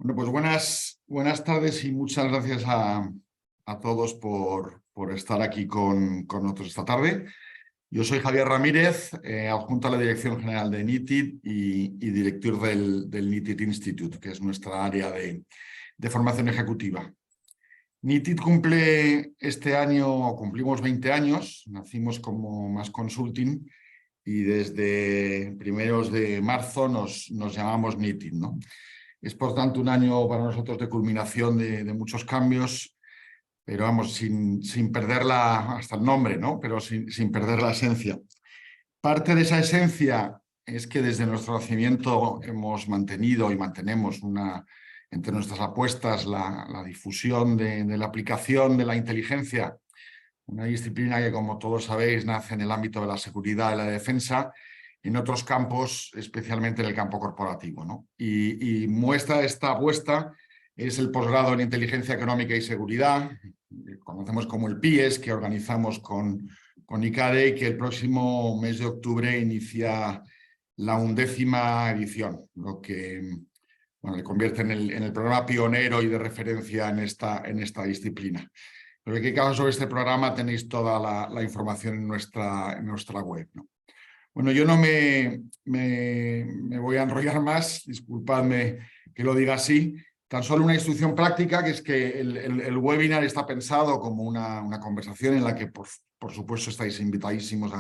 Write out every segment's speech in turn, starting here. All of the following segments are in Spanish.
Bueno, pues buenas tardes y muchas gracias a todos por estar aquí con nosotros esta tarde. Yo soy Javier Ramírez, adjunto a la Dirección General de NITID y director del NITID Institute, que es nuestra área de formación ejecutiva. NITID cumple este año, cumplimos 20 años, nacimos como Más Consulting y desde primeros de marzo nos llamamos NITID, ¿no? Es por tanto un año para nosotros de culminación de muchos cambios, pero vamos, sin perder hasta el nombre, ¿no? Pero sin perder la esencia. Parte de esa esencia es que desde nuestro nacimiento hemos mantenido y mantenemos entre nuestras apuestas la difusión de la aplicación de la inteligencia, una disciplina que, como todos sabéis, nace en el ámbito de la seguridad y la defensa, en otros campos, especialmente en el campo corporativo, ¿no? Y muestra esta apuesta es el posgrado en Inteligencia Económica y Seguridad, que conocemos como el PIES, que organizamos con ICADE y que el próximo mes de octubre inicia la 11ª edición, lo que le convierte en el programa pionero y de referencia en esta disciplina. En cualquier caso, sobre este programa tenéis toda la información en nuestra web, ¿no? Bueno, yo no me voy a enrollar más, disculpadme que lo diga así. Tan solo una instrucción práctica, que es que el webinar está pensado como una conversación en la que, por supuesto, estáis invitadísimos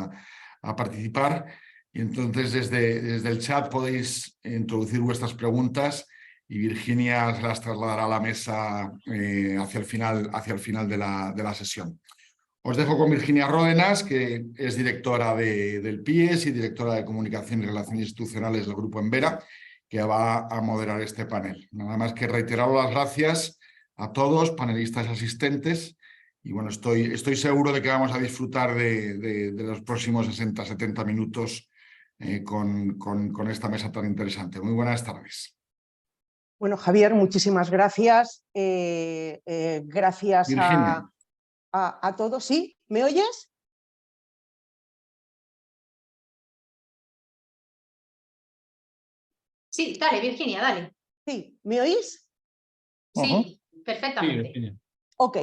a participar. Y entonces desde el chat podéis introducir vuestras preguntas y Virginia se las trasladará a la mesa hacia el final de la sesión. Os dejo con Virginia Ródenas, que es directora del PIES y directora de Comunicación y Relaciones Institucionales del Grupo Envera, que va a moderar este panel. Nada más que reiterar las gracias a todos, panelistas asistentes, y bueno, estoy seguro de que vamos a disfrutar de los próximos 60-70 minutos con esta mesa tan interesante. Muy buenas tardes. Bueno, Javier, muchísimas gracias. Gracias Virginia. A todos. ¿Sí? ¿Me oyes? Sí, dale, Virginia, dale. Sí, ¿me oís? Sí, perfectamente. Sí, Virginia. Ok.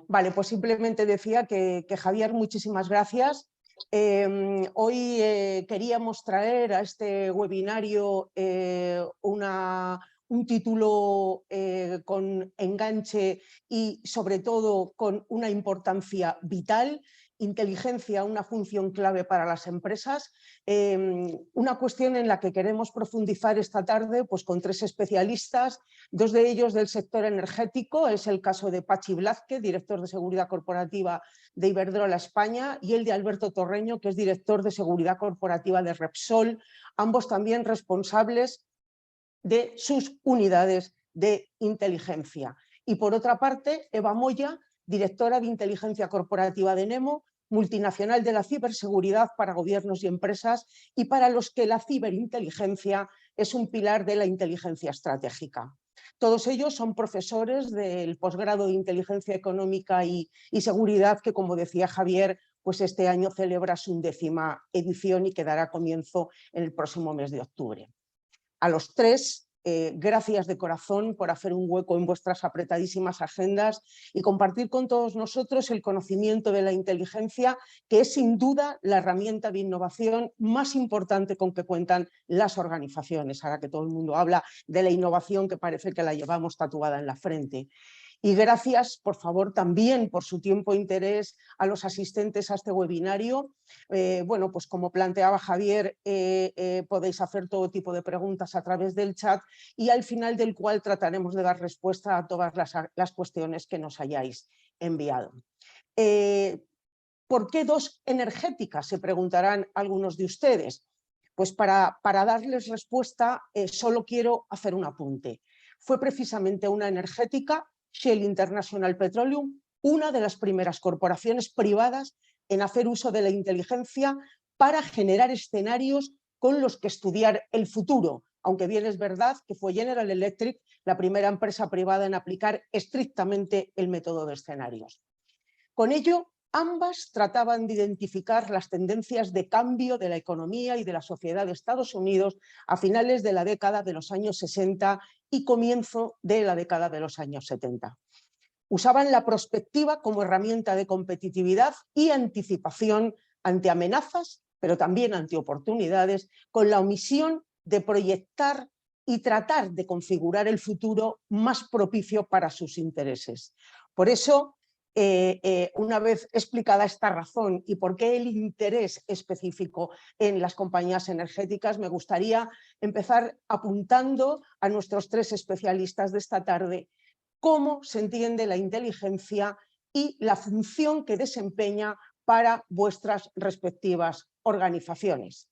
Vale, pues simplemente decía que Javier, muchísimas gracias. Hoy queríamos traer a este webinario un título con enganche y sobre todo con una importancia vital: inteligencia, una función clave para las empresas. Una cuestión en la que queremos profundizar esta tarde, pues con 3 especialistas, 2 de ellos del sector energético. Es el caso de Pachi Blázquez, director de Seguridad Corporativa de Iberdrola España, y el de Alberto Torreño, que es director de Seguridad Corporativa de Repsol, ambos también responsables de sus unidades de inteligencia. Y por otra parte, Eva Moya, directora de Inteligencia Corporativa de Nemo, multinacional de la ciberseguridad para gobiernos y empresas, y para los que la ciberinteligencia es un pilar de la inteligencia estratégica. Todos ellos son profesores del posgrado de Inteligencia Económica y Seguridad, que, como decía Javier, pues este año celebra su 10ª edición y que dará comienzo en el próximo mes de octubre. A los 3, gracias de corazón por hacer un hueco en vuestras apretadísimas agendas y compartir con todos nosotros el conocimiento de la inteligencia, que es sin duda la herramienta de innovación más importante con que cuentan las organizaciones, ahora que todo el mundo habla de la innovación, que parece que la llevamos tatuada en la frente. Y gracias, por favor, también por su tiempo e interés a los asistentes a este webinario. Bueno, pues como planteaba Javier, podéis hacer todo tipo de preguntas a través del chat, y al final del cual trataremos de dar respuesta a todas las cuestiones que nos hayáis enviado. ¿Por qué 2 energéticas?, se preguntarán algunos de ustedes. Pues para darles respuesta solo quiero hacer un apunte. Fue precisamente una energética, Shell International Petroleum, una de las primeras corporaciones privadas en hacer uso de la inteligencia para generar escenarios con los que estudiar el futuro, aunque bien es verdad que fue General Electric la primera empresa privada en aplicar estrictamente el método de escenarios. Con ello, Ambas trataban de identificar las tendencias de cambio de la economía y de la sociedad de Estados Unidos a finales de la década de los años 60 y comienzo de la década de los años 70. Usaban la prospectiva como herramienta de competitividad y anticipación ante amenazas, pero también ante oportunidades, con la omisión de proyectar y tratar de configurar el futuro más propicio para sus intereses. Por eso, una vez explicada esta razón y por qué el interés específico en las compañías energéticas, me gustaría empezar apuntando a nuestros tres especialistas de esta tarde cómo se entiende la inteligencia y la función que desempeña para vuestras respectivas organizaciones.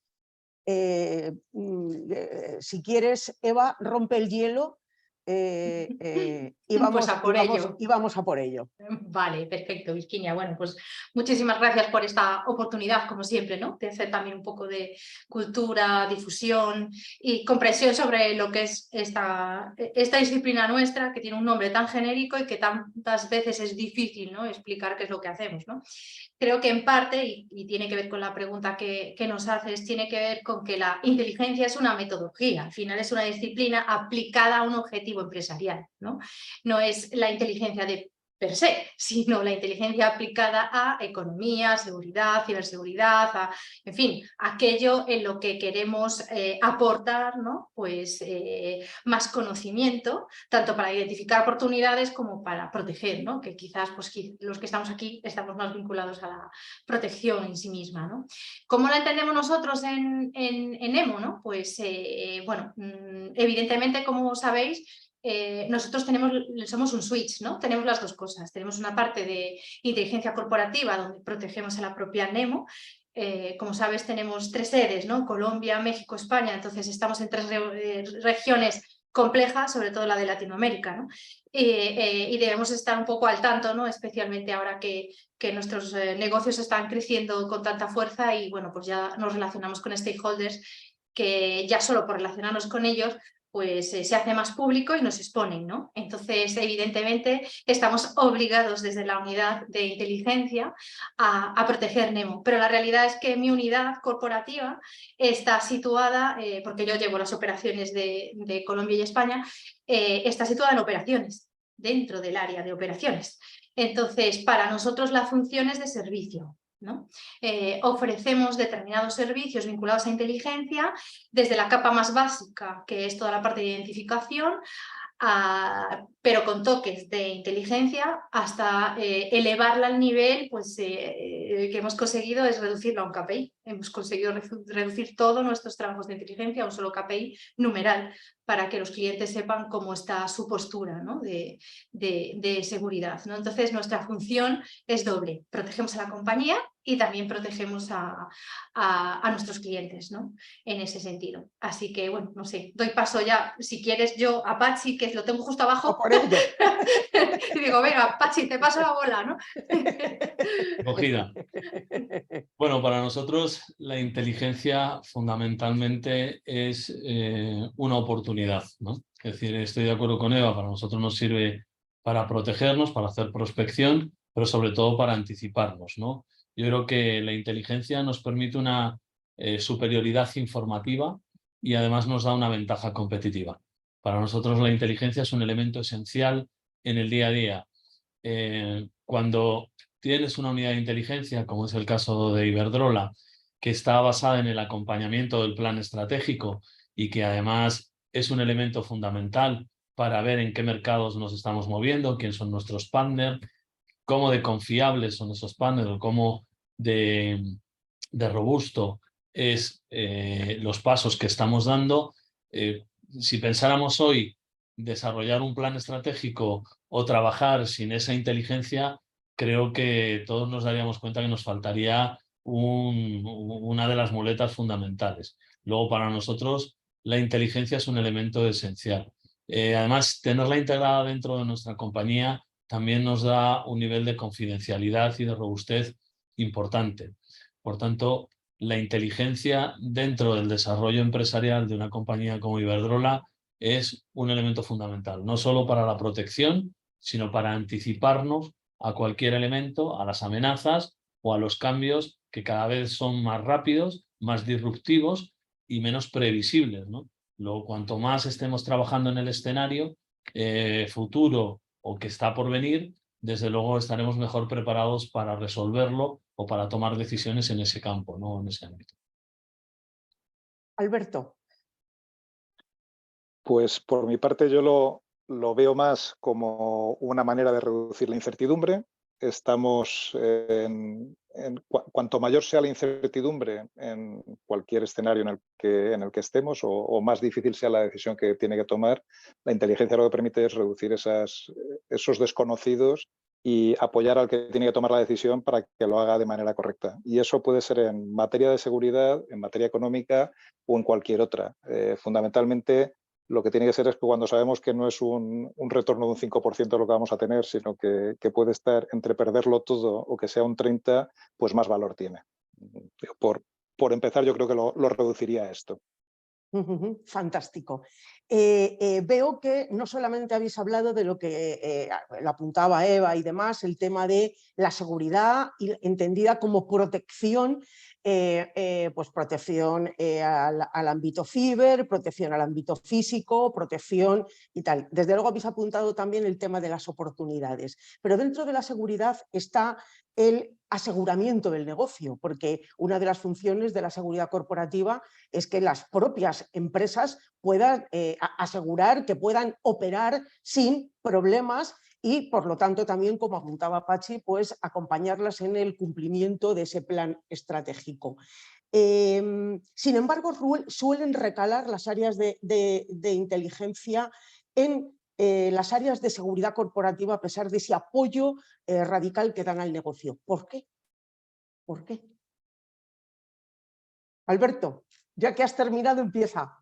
Si quieres, Eva, rompe el hielo y vamos a por ello. Vale, perfecto, Virginia. Bueno, pues muchísimas gracias por esta oportunidad, como siempre, ¿no? De hacer también un poco de cultura, difusión y comprensión sobre lo que es esta disciplina nuestra, que tiene un nombre tan genérico y que tantas veces es difícil, ¿no?, explicar qué es lo que hacemos, ¿no? Creo que en parte, y tiene que ver con la pregunta que nos haces, tiene que ver con que la inteligencia es una metodología, al final es una disciplina aplicada a un objetivo empresarial, ¿no? No es la inteligencia de per se, sino la inteligencia aplicada a economía, seguridad, ciberseguridad, en fin, aquello en lo que queremos aportar, ¿no?, pues más conocimiento, tanto para identificar oportunidades como para proteger, ¿no?, que quizás pues, los que estamos aquí estamos más vinculados a la protección en sí misma, ¿no? ¿Cómo la entendemos nosotros en EMO, ¿no? Pues bueno, evidentemente, como sabéis, nosotros somos un switch, ¿no? Tenemos las dos cosas. Tenemos una parte de inteligencia corporativa donde protegemos a la propia NEMO. Como sabes, tenemos 3 sedes, ¿no? Colombia, México, España. Entonces estamos en 3 regiones complejas, sobre todo la de Latinoamérica, ¿no? Y debemos estar un poco al tanto, ¿no?, especialmente ahora que nuestros negocios están creciendo con tanta fuerza y bueno, pues ya nos relacionamos con stakeholders que ya solo por relacionarnos con ellos pues se hace más público y nos exponen, ¿no? Entonces, evidentemente, estamos obligados desde la unidad de inteligencia a proteger NEMO, pero la realidad es que mi unidad corporativa está situada, porque yo llevo las operaciones de Colombia y España, está situada en operaciones, dentro del área de operaciones. Entonces, para nosotros la función es de servicio, ¿no? Ofrecemos determinados servicios vinculados a inteligencia desde la capa más básica, que es toda la parte de identificación, pero con toques de inteligencia, hasta elevarla al nivel pues, que hemos conseguido es reducirlo a un KPI. Hemos conseguido reducir todos nuestros trabajos de inteligencia a un solo KPI numeral, para que los clientes sepan cómo está su postura, ¿no?, de seguridad, ¿no? Entonces, nuestra función es doble. Protegemos a la compañía y también protegemos a nuestros clientes, ¿no?, en ese sentido. Así que, bueno, no sé, doy paso ya, si quieres, yo a Patxi, que lo tengo justo abajo. Por ello. Y digo, venga, Patxi, te paso la bola, ¿no? Cogida. Bueno, para nosotros la inteligencia fundamentalmente es una oportunidad, ¿no? Es decir, estoy de acuerdo con Eva, para nosotros nos sirve para protegernos, para hacer prospección, pero sobre todo para anticiparnos, ¿no? Yo creo que la inteligencia nos permite una superioridad informativa y además nos da una ventaja competitiva. Para nosotros la inteligencia es un elemento esencial en el día a día. Cuando tienes una unidad de inteligencia, como es el caso de Iberdrola, que está basada en el acompañamiento del plan estratégico y que además es un elemento fundamental para ver en qué mercados nos estamos moviendo, quiénes son nuestros partners, cómo de confiables son esos partners, o cómo de robusto es los pasos que estamos dando. Si pensáramos hoy desarrollar un plan estratégico o trabajar sin esa inteligencia, creo que todos nos daríamos cuenta que nos faltaría una de las muletas fundamentales. Luego, para nosotros, la inteligencia es un elemento esencial. Además, tenerla integrada dentro de nuestra compañía también nos da un nivel de confidencialidad y de robustez importante. Por tanto, la inteligencia dentro del desarrollo empresarial de una compañía como Iberdrola es un elemento fundamental, no solo para la protección, sino para anticiparnos a cualquier elemento, a las amenazas o a los cambios que cada vez son más rápidos, más disruptivos y menos previsibles, ¿no? Cuanto más estemos trabajando en el escenario futuro o que está por venir, desde luego estaremos mejor preparados para resolverlo o para tomar decisiones en ese campo, ¿no? En ese ámbito. Alberto. Pues por mi parte yo lo veo más como una manera de reducir la incertidumbre. Estamos cuanto mayor sea la incertidumbre en cualquier escenario en el que estemos o más difícil sea la decisión que tiene que tomar, la inteligencia lo que permite es reducir esos desconocidos y apoyar al que tiene que tomar la decisión para que lo haga de manera correcta. Y eso puede ser en materia de seguridad, en materia económica o en cualquier otra. Fundamentalmente, lo que tiene que ser es que cuando sabemos que no es un retorno de un 5% lo que vamos a tener, sino que puede estar entre perderlo todo o que sea un 30%, pues más valor tiene. Por empezar, yo creo que lo reduciría a esto. Fantástico. Veo que no solamente habéis hablado de lo que lo apuntaba Eva y demás, el tema de la seguridad entendida como protección, pues protección al ámbito ciber, protección al ámbito físico, protección y tal. Desde luego habéis apuntado también el tema de las oportunidades, pero dentro de la seguridad está el aseguramiento del negocio, porque una de las funciones de la seguridad corporativa es que las propias empresas puedan asegurar que puedan operar sin problemas y, por lo tanto, también, como apuntaba Pachi, pues acompañarlas en el cumplimiento de ese plan estratégico. Sin embargo, suelen recalar las áreas de inteligencia en las áreas de seguridad corporativa a pesar de ese apoyo radical que dan al negocio. ¿Por qué? ¿Por qué? Alberto, ya que has terminado, empieza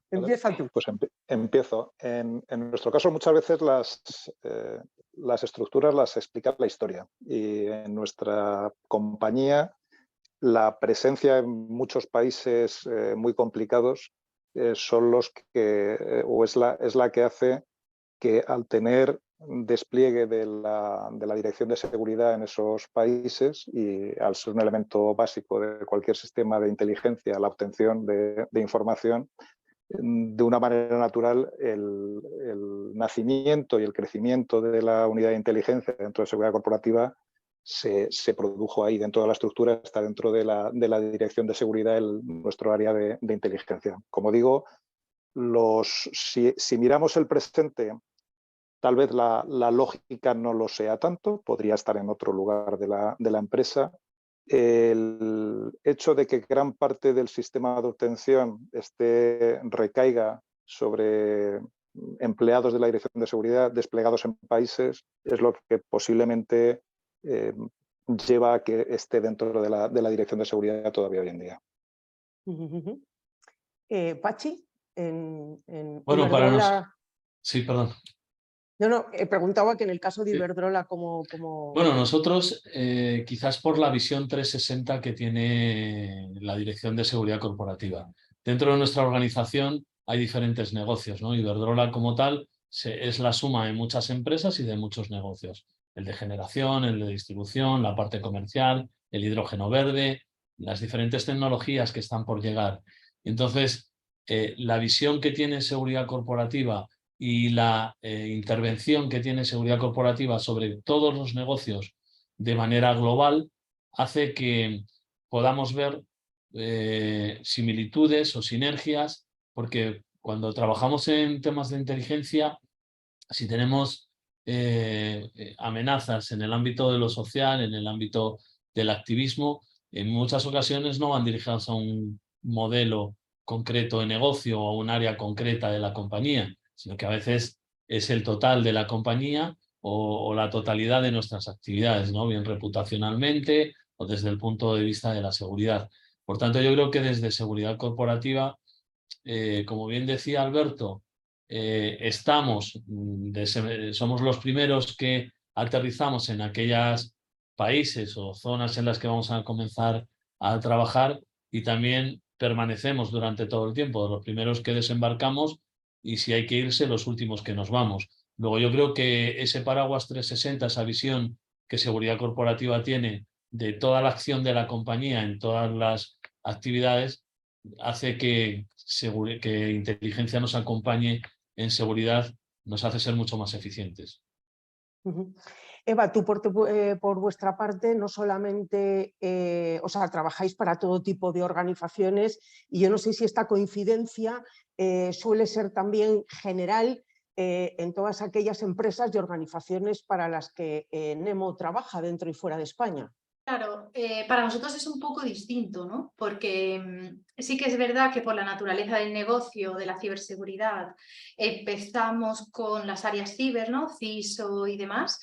tú. Pues empiezo. En nuestro caso, muchas veces las estructuras las explica la historia. Y en nuestra compañía, la presencia en muchos países muy complicados son los que, o es la que hace que al tener despliegue de la Dirección de Seguridad en esos países y al ser un elemento básico de cualquier sistema de inteligencia, la obtención de información, de una manera natural el nacimiento y el crecimiento de la unidad de inteligencia dentro de seguridad corporativa se produjo ahí, dentro de la estructura, está dentro de la Dirección de Seguridad nuestro área de inteligencia. Como digo, si miramos el presente, tal vez la lógica no lo sea tanto, podría estar en otro lugar de la empresa. El hecho de que gran parte del sistema de obtención recaiga sobre empleados de la Dirección de Seguridad desplegados en países es lo que posiblemente lleva a que esté dentro de la Dirección de Seguridad todavía hoy en día. Pachi, bueno, para nosotros... Sí, perdón. No, preguntaba que en el caso de Iberdrola como... Bueno, nosotros quizás por la visión 360 que tiene la Dirección de Seguridad Corporativa. Dentro de nuestra organización hay diferentes negocios, ¿no? Iberdrola como tal es la suma de muchas empresas y de muchos negocios. El de generación, el de distribución, la parte comercial, el hidrógeno verde, las diferentes tecnologías que están por llegar. Entonces, la visión que tiene Seguridad Corporativa y la intervención que tiene seguridad corporativa sobre todos los negocios de manera global hace que podamos ver similitudes o sinergias, porque cuando trabajamos en temas de inteligencia, si tenemos amenazas en el ámbito de lo social, en el ámbito del activismo, en muchas ocasiones no van dirigidas a un modelo concreto de negocio o a un área concreta de la compañía, sino que a veces es el total de la compañía o la totalidad de nuestras actividades, ¿no? Bien reputacionalmente o desde el punto de vista de la seguridad. Por tanto, yo creo que desde seguridad corporativa, como bien decía Alberto, somos los primeros que aterrizamos en aquellos países o zonas en las que vamos a comenzar a trabajar y también permanecemos durante todo el tiempo, los primeros que desembarcamos y si hay que irse, los últimos que nos vamos. Luego yo creo que ese paraguas 360, esa visión que seguridad corporativa tiene de toda la acción de la compañía en todas las actividades, hace que inteligencia nos acompañe en seguridad, nos hace ser mucho más eficientes. Eva, tú por vuestra parte no solamente, trabajáis para todo tipo de organizaciones, y yo no sé si esta coincidencia suele ser también general en todas aquellas empresas y organizaciones para las que Nemo trabaja dentro y fuera de España. Claro, para nosotros es un poco distinto, ¿no? Porque sí que es verdad que por la naturaleza del negocio, de la ciberseguridad, empezamos con las áreas ciber, ¿no? CISO y demás,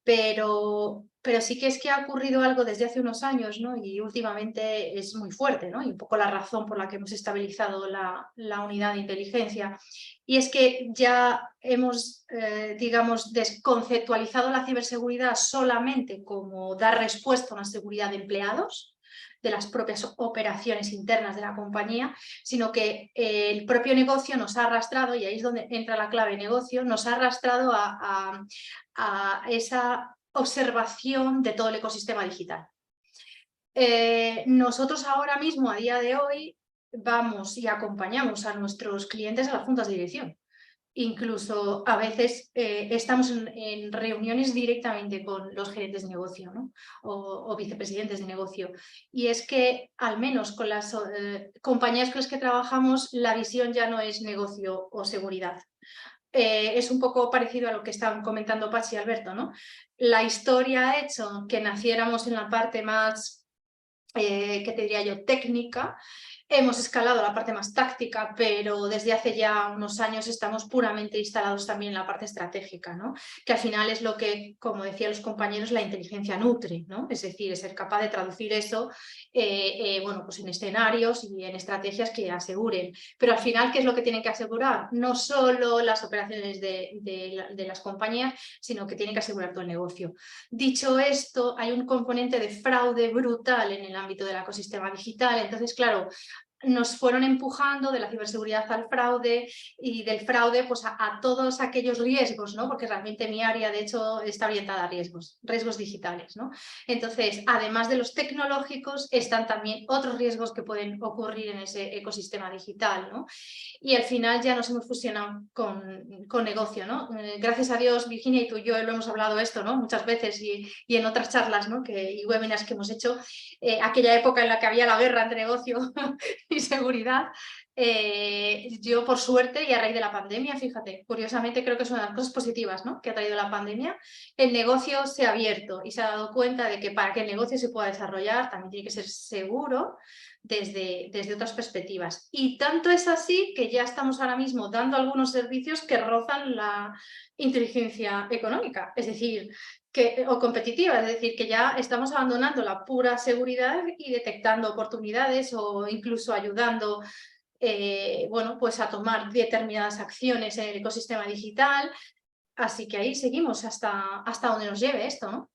pero sí que es que ha ocurrido algo desde hace unos años, ¿no? Y últimamente es muy fuerte, ¿no? Y un poco la razón por la que hemos estabilizado la unidad de inteligencia. Y es que ya hemos, digamos, desconceptualizado la ciberseguridad solamente como dar respuesta a una seguridad de empleados, de las propias operaciones internas de la compañía, sino que el propio negocio nos ha arrastrado, y ahí es donde entra la clave negocio, nos ha arrastrado a esa observación de todo el ecosistema digital. Nosotros ahora mismo, a día de hoy, vamos y acompañamos a nuestros clientes a las juntas de dirección. Incluso a veces estamos en reuniones directamente con los gerentes de negocio, ¿no? o vicepresidentes de negocio. Y es que al menos con las compañías con las que trabajamos, la visión ya no es negocio o seguridad. Es un poco parecido a lo que estaban comentando Pachi y Alberto, ¿no? La historia ha hecho que naciéramos en la parte más, ¿qué te diría yo?, técnica. Hemos escalado la parte más táctica, pero desde hace ya unos años estamos puramente instalados también en la parte estratégica, ¿no? Que al final es lo que, como decían los compañeros, la inteligencia nutre, ¿no? Es decir, ser capaz de traducir eso bueno, pues en escenarios y en estrategias que aseguren. Pero al final, ¿qué es lo que tienen que asegurar? No solo las operaciones de las compañías, sino que tienen que asegurar todo el negocio. Dicho esto, hay un componente de fraude brutal en el ámbito del ecosistema digital. Entonces, claro, nos fueron empujando de la ciberseguridad al fraude, y del fraude pues a todos aquellos riesgos, ¿no? Porque realmente mi área de hecho está orientada a riesgos digitales, ¿no? Entonces, además de los tecnológicos, están también otros riesgos que pueden ocurrir en ese ecosistema digital, ¿no? Y al final ya nos hemos fusionado con negocio, ¿no? Gracias a Dios, Virginia, y tú y yo lo hemos hablado esto, ¿no? Muchas veces y en otras charlas, ¿no? Y webinars que hemos hecho, aquella época en la que había la guerra entre negocio y seguridad. Yo, por suerte, y a raíz de la pandemia, fíjate, curiosamente creo que es una de las cosas positivas, ¿no?, que ha traído la pandemia. El negocio se ha abierto y se ha dado cuenta de que para que el negocio se pueda desarrollar también tiene que ser seguro desde otras perspectivas. Y tanto es así que ya estamos ahora mismo dando algunos servicios que rozan la inteligencia económica, es decir, o competitiva, es decir, que ya estamos abandonando la pura seguridad y detectando oportunidades o incluso ayudando bueno, pues a tomar determinadas acciones en el ecosistema digital. Así que ahí seguimos hasta donde nos lleve esto, ¿no?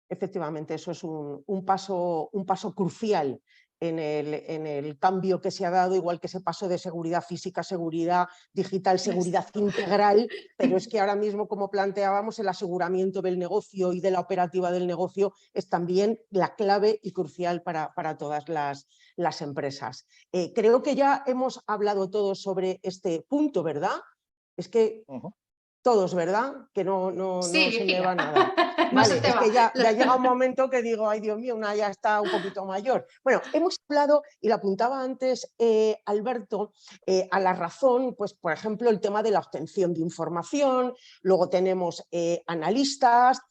Efectivamente, eso es un paso crucial en el cambio que se ha dado, igual que ese paso de seguridad física, seguridad digital, seguridad integral, pero es que ahora mismo, como planteábamos, el aseguramiento del negocio y de la operativa del negocio es también la clave y crucial para todas las empresas. Creo que ya hemos hablado todos sobre este punto, ¿verdad? Es que todos, ¿verdad? Que no Sí, se me va nada. No Vale, se te es va. que ya llega un momento que digo, ay Dios mío, una ya está un poquito mayor. Bueno, hemos hablado, y lo apuntaba antes Alberto, a la razón, pues por ejemplo, el tema de la obtención de información, luego tenemos analistas,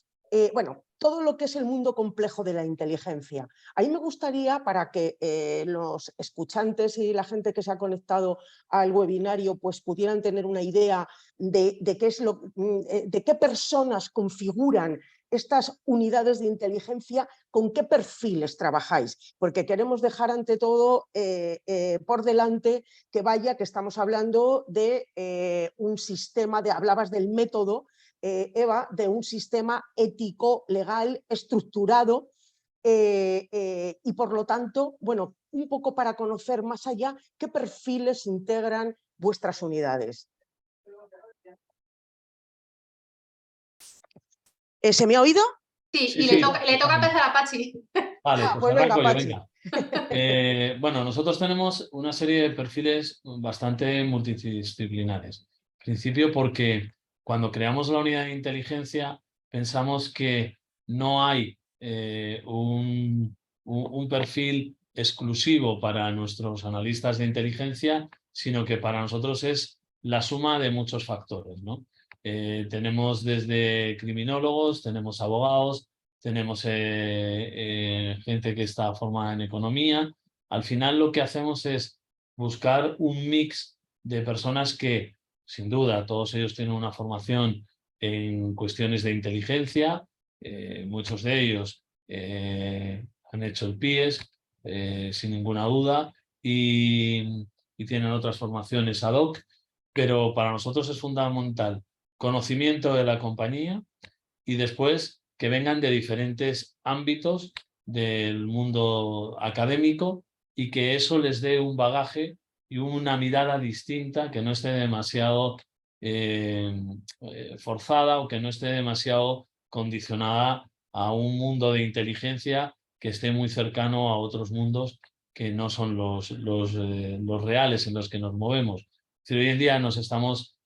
bueno, todo lo que es el mundo complejo de la inteligencia. Ahí me gustaría, para que los escuchantes y la gente que se ha conectado al webinario pues pudieran tener una idea de qué personas configuran estas unidades de inteligencia, con qué perfiles trabajáis, porque queremos dejar ante todo por delante que estamos hablando de un sistema, hablabas del método, Eva, de un sistema ético, legal, estructurado, y por lo tanto, bueno, un poco para conocer más allá qué perfiles integran vuestras unidades. ¿Se me ha oído? Sí, Sí, y sí. le toca empezar a Pachi. Vale, pues Pues venga, arranco yo, Pachi. venga. Bueno, nosotros tenemos una serie de perfiles bastante multidisciplinares. En principio porque cuando creamos la unidad de inteligencia pensamos que no hay un perfil exclusivo para nuestros analistas de inteligencia, sino que para nosotros es la suma de muchos factores, ¿no? Tenemos desde criminólogos, tenemos abogados, tenemos gente que está formada en economía. Al final lo que hacemos es buscar un mix de personas que, sin duda, todos ellos tienen una formación en cuestiones de inteligencia, muchos de ellos han hecho el PIES, sin ninguna duda, y tienen otras formaciones ad hoc, pero para nosotros es fundamental conocimiento de la compañía y después que vengan de diferentes ámbitos del mundo académico y que eso les dé un bagaje y una mirada distinta, que no esté demasiado forzada o que no esté demasiado condicionada a un mundo de inteligencia que esté muy cercano a otros mundos que no son los reales en los que nos movemos. Es decir, hoy en día nos estamos,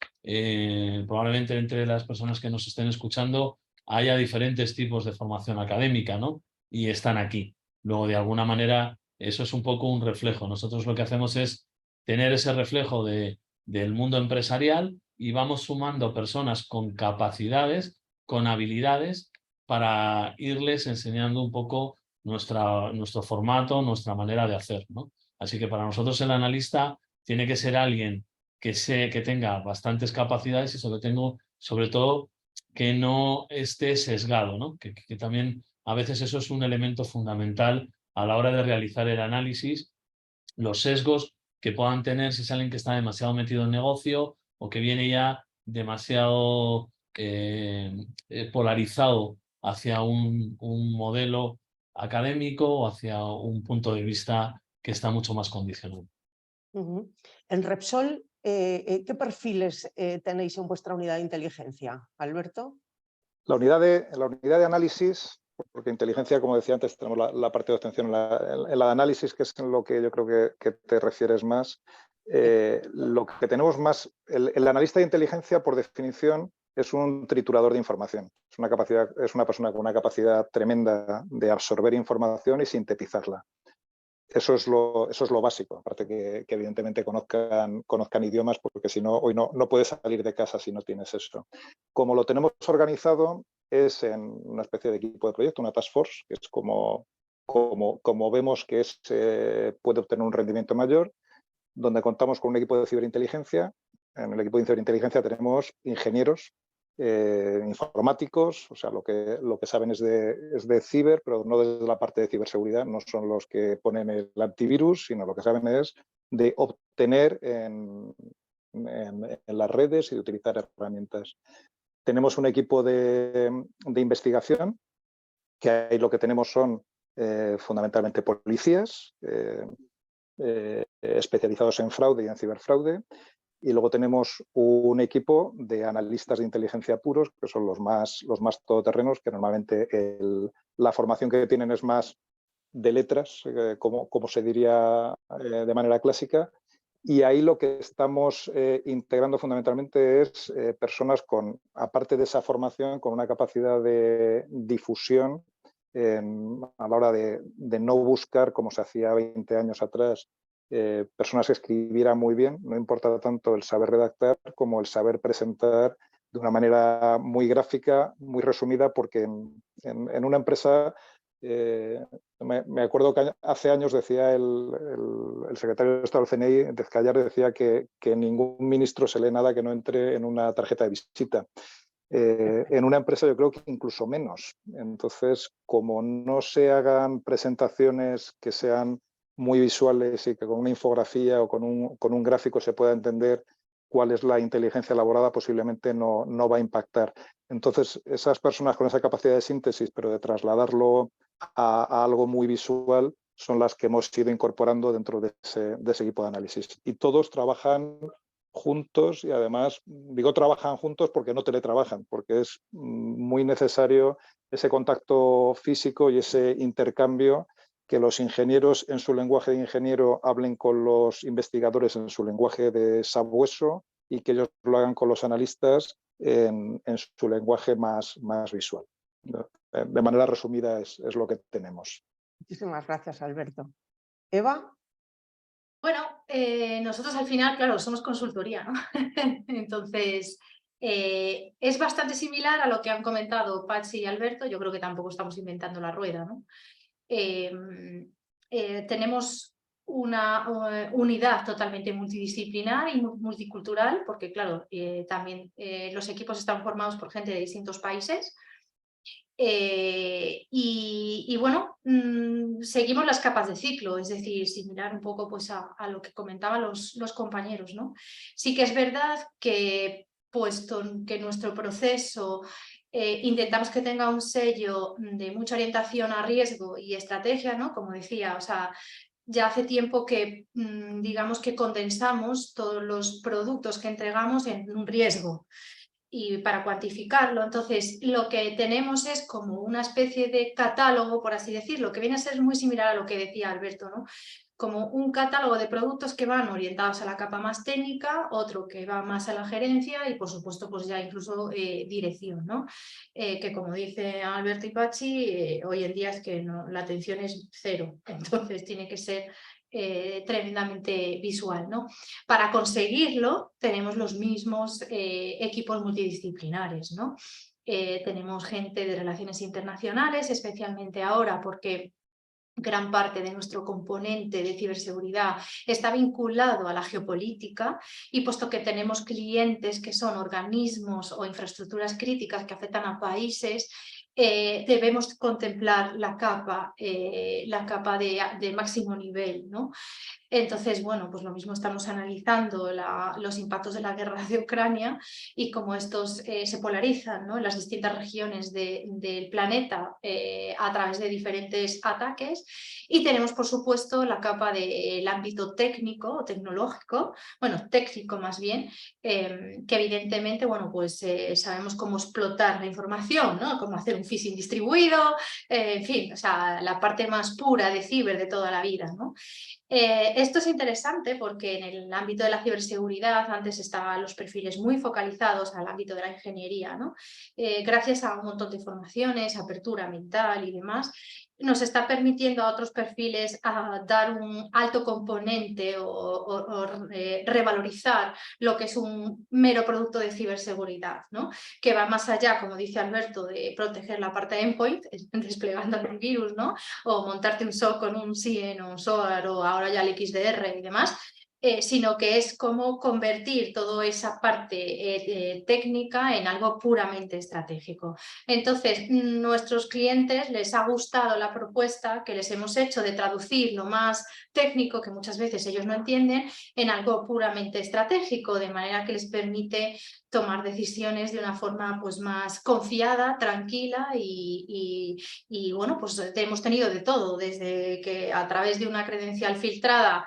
probablemente entre las personas que nos estén escuchando, haya diferentes tipos de formación académica, ¿no? Y están aquí. Luego, de alguna manera, eso es un poco un reflejo. Nosotros lo que hacemos es tener ese reflejo del mundo empresarial y vamos sumando personas con capacidades, con habilidades, para irles enseñando un poco nuestro formato, nuestra manera de hacer, ¿no? Así que para nosotros el analista tiene que ser alguien que tenga bastantes capacidades y sobre todo que no esté sesgado, ¿no? Que también a veces eso es un elemento fundamental a la hora de realizar el análisis, los sesgos que puedan tener si es alguien que está demasiado metido en negocio o que viene ya demasiado polarizado hacia un modelo académico o hacia un punto de vista que está mucho más condicionado. En Repsol, ¿qué perfiles tenéis en vuestra unidad de inteligencia, Alberto? La unidad de análisis, porque inteligencia, como decía antes, tenemos la parte de obtención, en la de análisis, que es en lo que yo creo que te refieres más. Lo que tenemos más, el analista de inteligencia, por definición, es un triturador de información. Es una persona con una capacidad tremenda de absorber información y sintetizarla. Eso es lo básico, aparte que evidentemente conozcan idiomas, porque si no, hoy no puedes salir de casa si no tienes eso. Como lo tenemos organizado es en una especie de equipo de proyecto, una task force, que es como vemos que puede obtener un rendimiento mayor, donde contamos con un equipo de ciberinteligencia. En el equipo de ciberinteligencia tenemos ingenieros, informáticos, o sea, lo que saben es de ciber, pero no desde la parte de ciberseguridad, no son los que ponen el antivirus, sino lo que saben es de obtener en las redes y de utilizar herramientas. Tenemos un equipo de investigación, que ahí lo que tenemos son fundamentalmente policías, especializados en fraude y en ciberfraude. Y luego tenemos un equipo de analistas de inteligencia puros, que son los más todoterrenos, que normalmente la formación que tienen es más de letras, como se diría de manera clásica. Y ahí lo que estamos integrando fundamentalmente es personas con, aparte de esa formación, con una capacidad de difusión a la hora de no buscar, como se hacía 20 años atrás, personas que escribieran muy bien. No importa tanto el saber redactar como el saber presentar de una manera muy gráfica, muy resumida, porque en una empresa, me acuerdo que hace años decía el secretario de Estado del CNI, Dezcayar, decía que ningún ministro se lee nada que no entre en una tarjeta de visita. En una empresa yo creo que incluso menos. Entonces, como no se hagan presentaciones que sean muy visuales y que con una infografía o con un gráfico se pueda entender cuál es la inteligencia elaborada, posiblemente no va a impactar. Entonces, esas personas con esa capacidad de síntesis, pero de trasladarlo a algo muy visual, son las que hemos ido incorporando dentro de ese equipo de análisis. Y todos trabajan juntos y además, digo trabajan juntos porque no teletrabajan, porque es muy necesario ese contacto físico y ese intercambio, que los ingenieros en su lenguaje de ingeniero hablen con los investigadores en su lenguaje de sabueso y que ellos lo hagan con los analistas en su lenguaje más visual. De manera resumida es lo que tenemos. Muchísimas gracias, Alberto. Eva. Bueno, nosotros al final, claro, somos consultoría, ¿no? Entonces, es bastante similar a lo que han comentado Patxi y Alberto. Yo creo que tampoco estamos inventando la rueda, ¿no? Tenemos una unidad totalmente multidisciplinar y multicultural, porque claro, también los equipos están formados por gente de distintos países. Y bueno, seguimos las capas de ciclo, es decir, similar un poco pues, a lo que comentaban los compañeros, ¿no? Sí que es verdad que, puesto que nuestro proceso intentamos que tenga un sello de mucha orientación a riesgo y estrategia, ¿no? Como decía, o sea, ya hace tiempo que, digamos que condensamos todos los productos que entregamos en un riesgo. Y para cuantificarlo, entonces lo que tenemos es como una especie de catálogo, por así decirlo, que viene a ser muy similar a lo que decía Alberto, ¿no? Como un catálogo de productos que van orientados a la capa más técnica, otro que va más a la gerencia y por supuesto pues ya incluso dirección, ¿no? Que como dice Alberto y Patxi, hoy en día es que no, la atención es cero, entonces tiene que ser tremendamente visual, ¿no? Para conseguirlo tenemos los mismos equipos multidisciplinares, ¿no? Tenemos gente de relaciones internacionales, especialmente ahora porque gran parte de nuestro componente de ciberseguridad está vinculado a la geopolítica y puesto que tenemos clientes que son organismos o infraestructuras críticas que afectan a países, debemos contemplar la capa de máximo nivel, ¿no? Entonces, bueno, pues lo mismo estamos analizando los impactos de la guerra de Ucrania y cómo estos se polarizan, ¿no? En las distintas regiones del planeta a través de diferentes ataques. Y tenemos, por supuesto, la capa del ámbito técnico o tecnológico, bueno, técnico más bien, que evidentemente, bueno, pues sabemos cómo explotar la información, ¿no? Cómo hacer un phishing distribuido, en fin, o sea, la parte más pura de ciber de toda la vida, ¿no? Esto es interesante porque en el ámbito de la ciberseguridad antes estaban los perfiles muy focalizados al ámbito de la ingeniería, ¿no? Gracias a un montón de formaciones, apertura mental y demás, nos está permitiendo a otros perfiles dar un alto componente o revalorizar lo que es un mero producto de ciberseguridad, ¿no? Que va más allá, como dice Alberto, de proteger la parte de endpoint, desplegando antivirus, ¿no? O montarte un SOC con un SIEM o un SOAR o ahora ya el XDR y demás, sino que es como convertir toda esa parte técnica en algo puramente estratégico. Entonces, nuestros clientes les ha gustado la propuesta que les hemos hecho de traducir lo más técnico, que muchas veces ellos no entienden, en algo puramente estratégico, de manera que les permite tomar decisiones de una forma pues, más confiada, tranquila y bueno, pues hemos tenido de todo, desde que a través de una credencial filtrada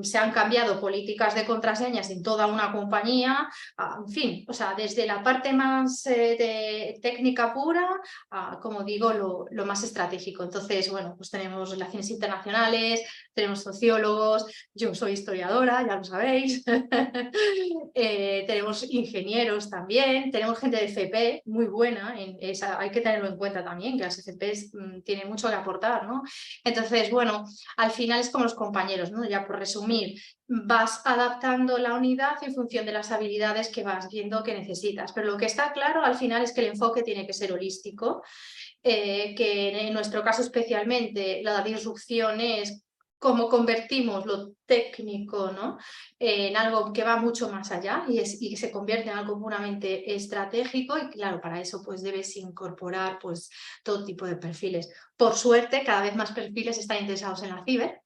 se han cambiado políticas de contraseñas en toda una compañía, en fin, o sea, desde la parte más de técnica pura a, como digo, lo más estratégico. Entonces, bueno, pues tenemos relaciones internacionales, tenemos sociólogos, yo soy historiadora, ya lo sabéis, tenemos ingenieros también, tenemos gente de FP muy buena, hay que tenerlo en cuenta también, que las FPs tienen mucho que aportar, ¿no? Entonces, bueno, al final es como los compañeros, ¿no? Ya por resumir, vas adaptando la unidad en función de las habilidades que vas viendo que necesitas, pero lo que está claro al final es que el enfoque tiene que ser holístico, que en nuestro caso especialmente la disrupción es cómo convertimos lo técnico, ¿no? En algo que va mucho más allá y se convierte en algo puramente estratégico y claro, para eso pues debes incorporar pues todo tipo de perfiles. Por suerte, cada vez más perfiles están interesados en la ciber,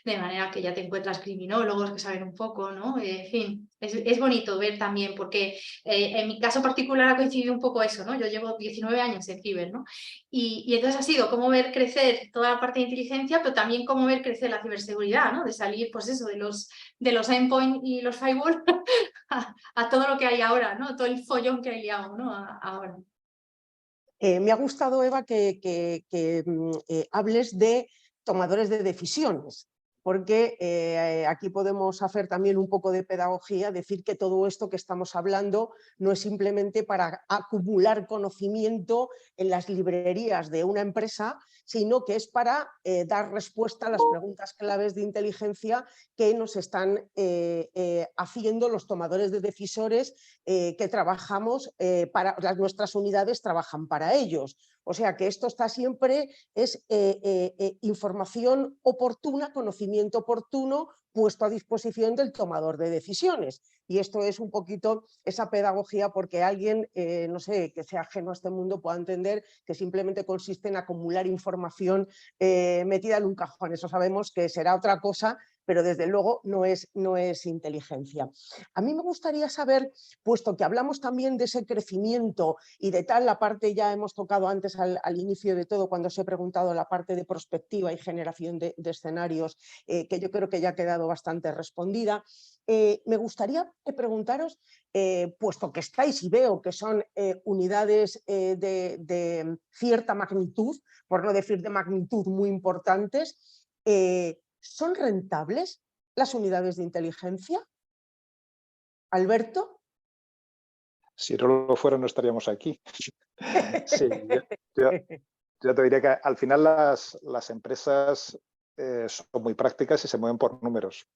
de manera que ya te encuentras criminólogos que saben un poco, ¿no? En fin, es bonito ver también, porque en mi caso particular ha coincidido un poco eso, ¿no? Yo llevo 19 años en ciber, ¿no? Y entonces ha sido cómo ver crecer toda la parte de inteligencia, pero también cómo ver crecer la ciberseguridad, ¿no? De salir, pues eso, de los endpoint y los firewall a todo lo que hay ahora, ¿no? Todo el follón que hay liado, ¿no? Ahora. Me ha gustado, Eva, que hables de tomadores de decisiones, porque aquí podemos hacer también un poco de pedagogía, decir que todo esto que estamos hablando no es simplemente para acumular conocimiento en las librerías de una empresa, sino que es para dar respuesta a las preguntas claves de inteligencia que nos están haciendo los tomadores de decisores que trabajamos, nuestras unidades trabajan para ellos. O sea que esto está siempre, es información oportuna, conocimiento oportuno puesto a disposición del tomador de decisiones. Y esto es un poquito esa pedagogía, porque alguien, no sé, que sea ajeno a este mundo pueda entender que simplemente consiste en acumular información metida en un cajón. Eso sabemos que será otra cosa, pero desde luego no es inteligencia. A mí me gustaría saber, puesto que hablamos también de ese crecimiento y de tal, la parte ya hemos tocado antes al inicio de todo, cuando os he preguntado la parte de prospectiva y generación de escenarios, que yo creo que ya ha quedado bastante respondida. Me gustaría preguntaros, puesto que estáis y veo que son unidades de cierta magnitud, por no decir de magnitud muy importantes, ¿son rentables las unidades de inteligencia? ¿Alberto? Si no lo fuera, no estaríamos aquí. Sí, yo te diría que al final las empresas son muy prácticas y se mueven por números.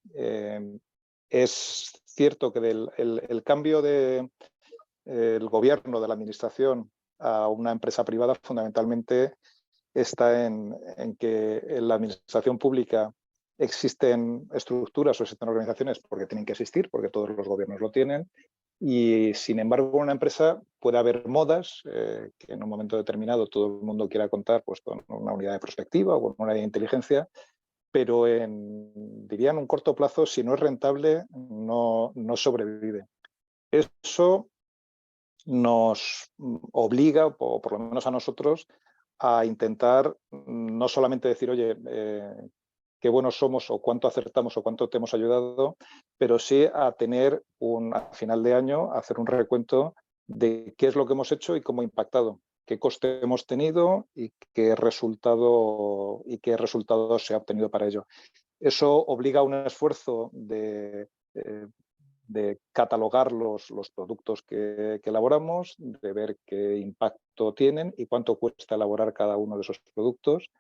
Es cierto que el cambio del gobierno, de la administración a una empresa privada, fundamentalmente está en que en la administración pública existen estructuras o existen organizaciones porque tienen que existir, porque todos los gobiernos lo tienen, y sin embargo en una empresa puede haber modas que en un momento determinado todo el mundo quiera contar pues, con una unidad de prospectiva o con una unidad de inteligencia, pero diría en un corto plazo, si no es rentable, no sobrevive. Eso nos obliga, o por lo menos a nosotros, a intentar no solamente decir, oye, qué buenos somos o cuánto acertamos o cuánto te hemos ayudado, pero sí a tener a final de año, hacer un recuento de qué es lo que hemos hecho y cómo ha impactado, qué coste hemos tenido y qué resultado se ha obtenido para ello. Eso obliga a un esfuerzo de catalogar los productos que elaboramos, de ver qué impacto tienen y cuánto cuesta elaborar cada uno de esos productos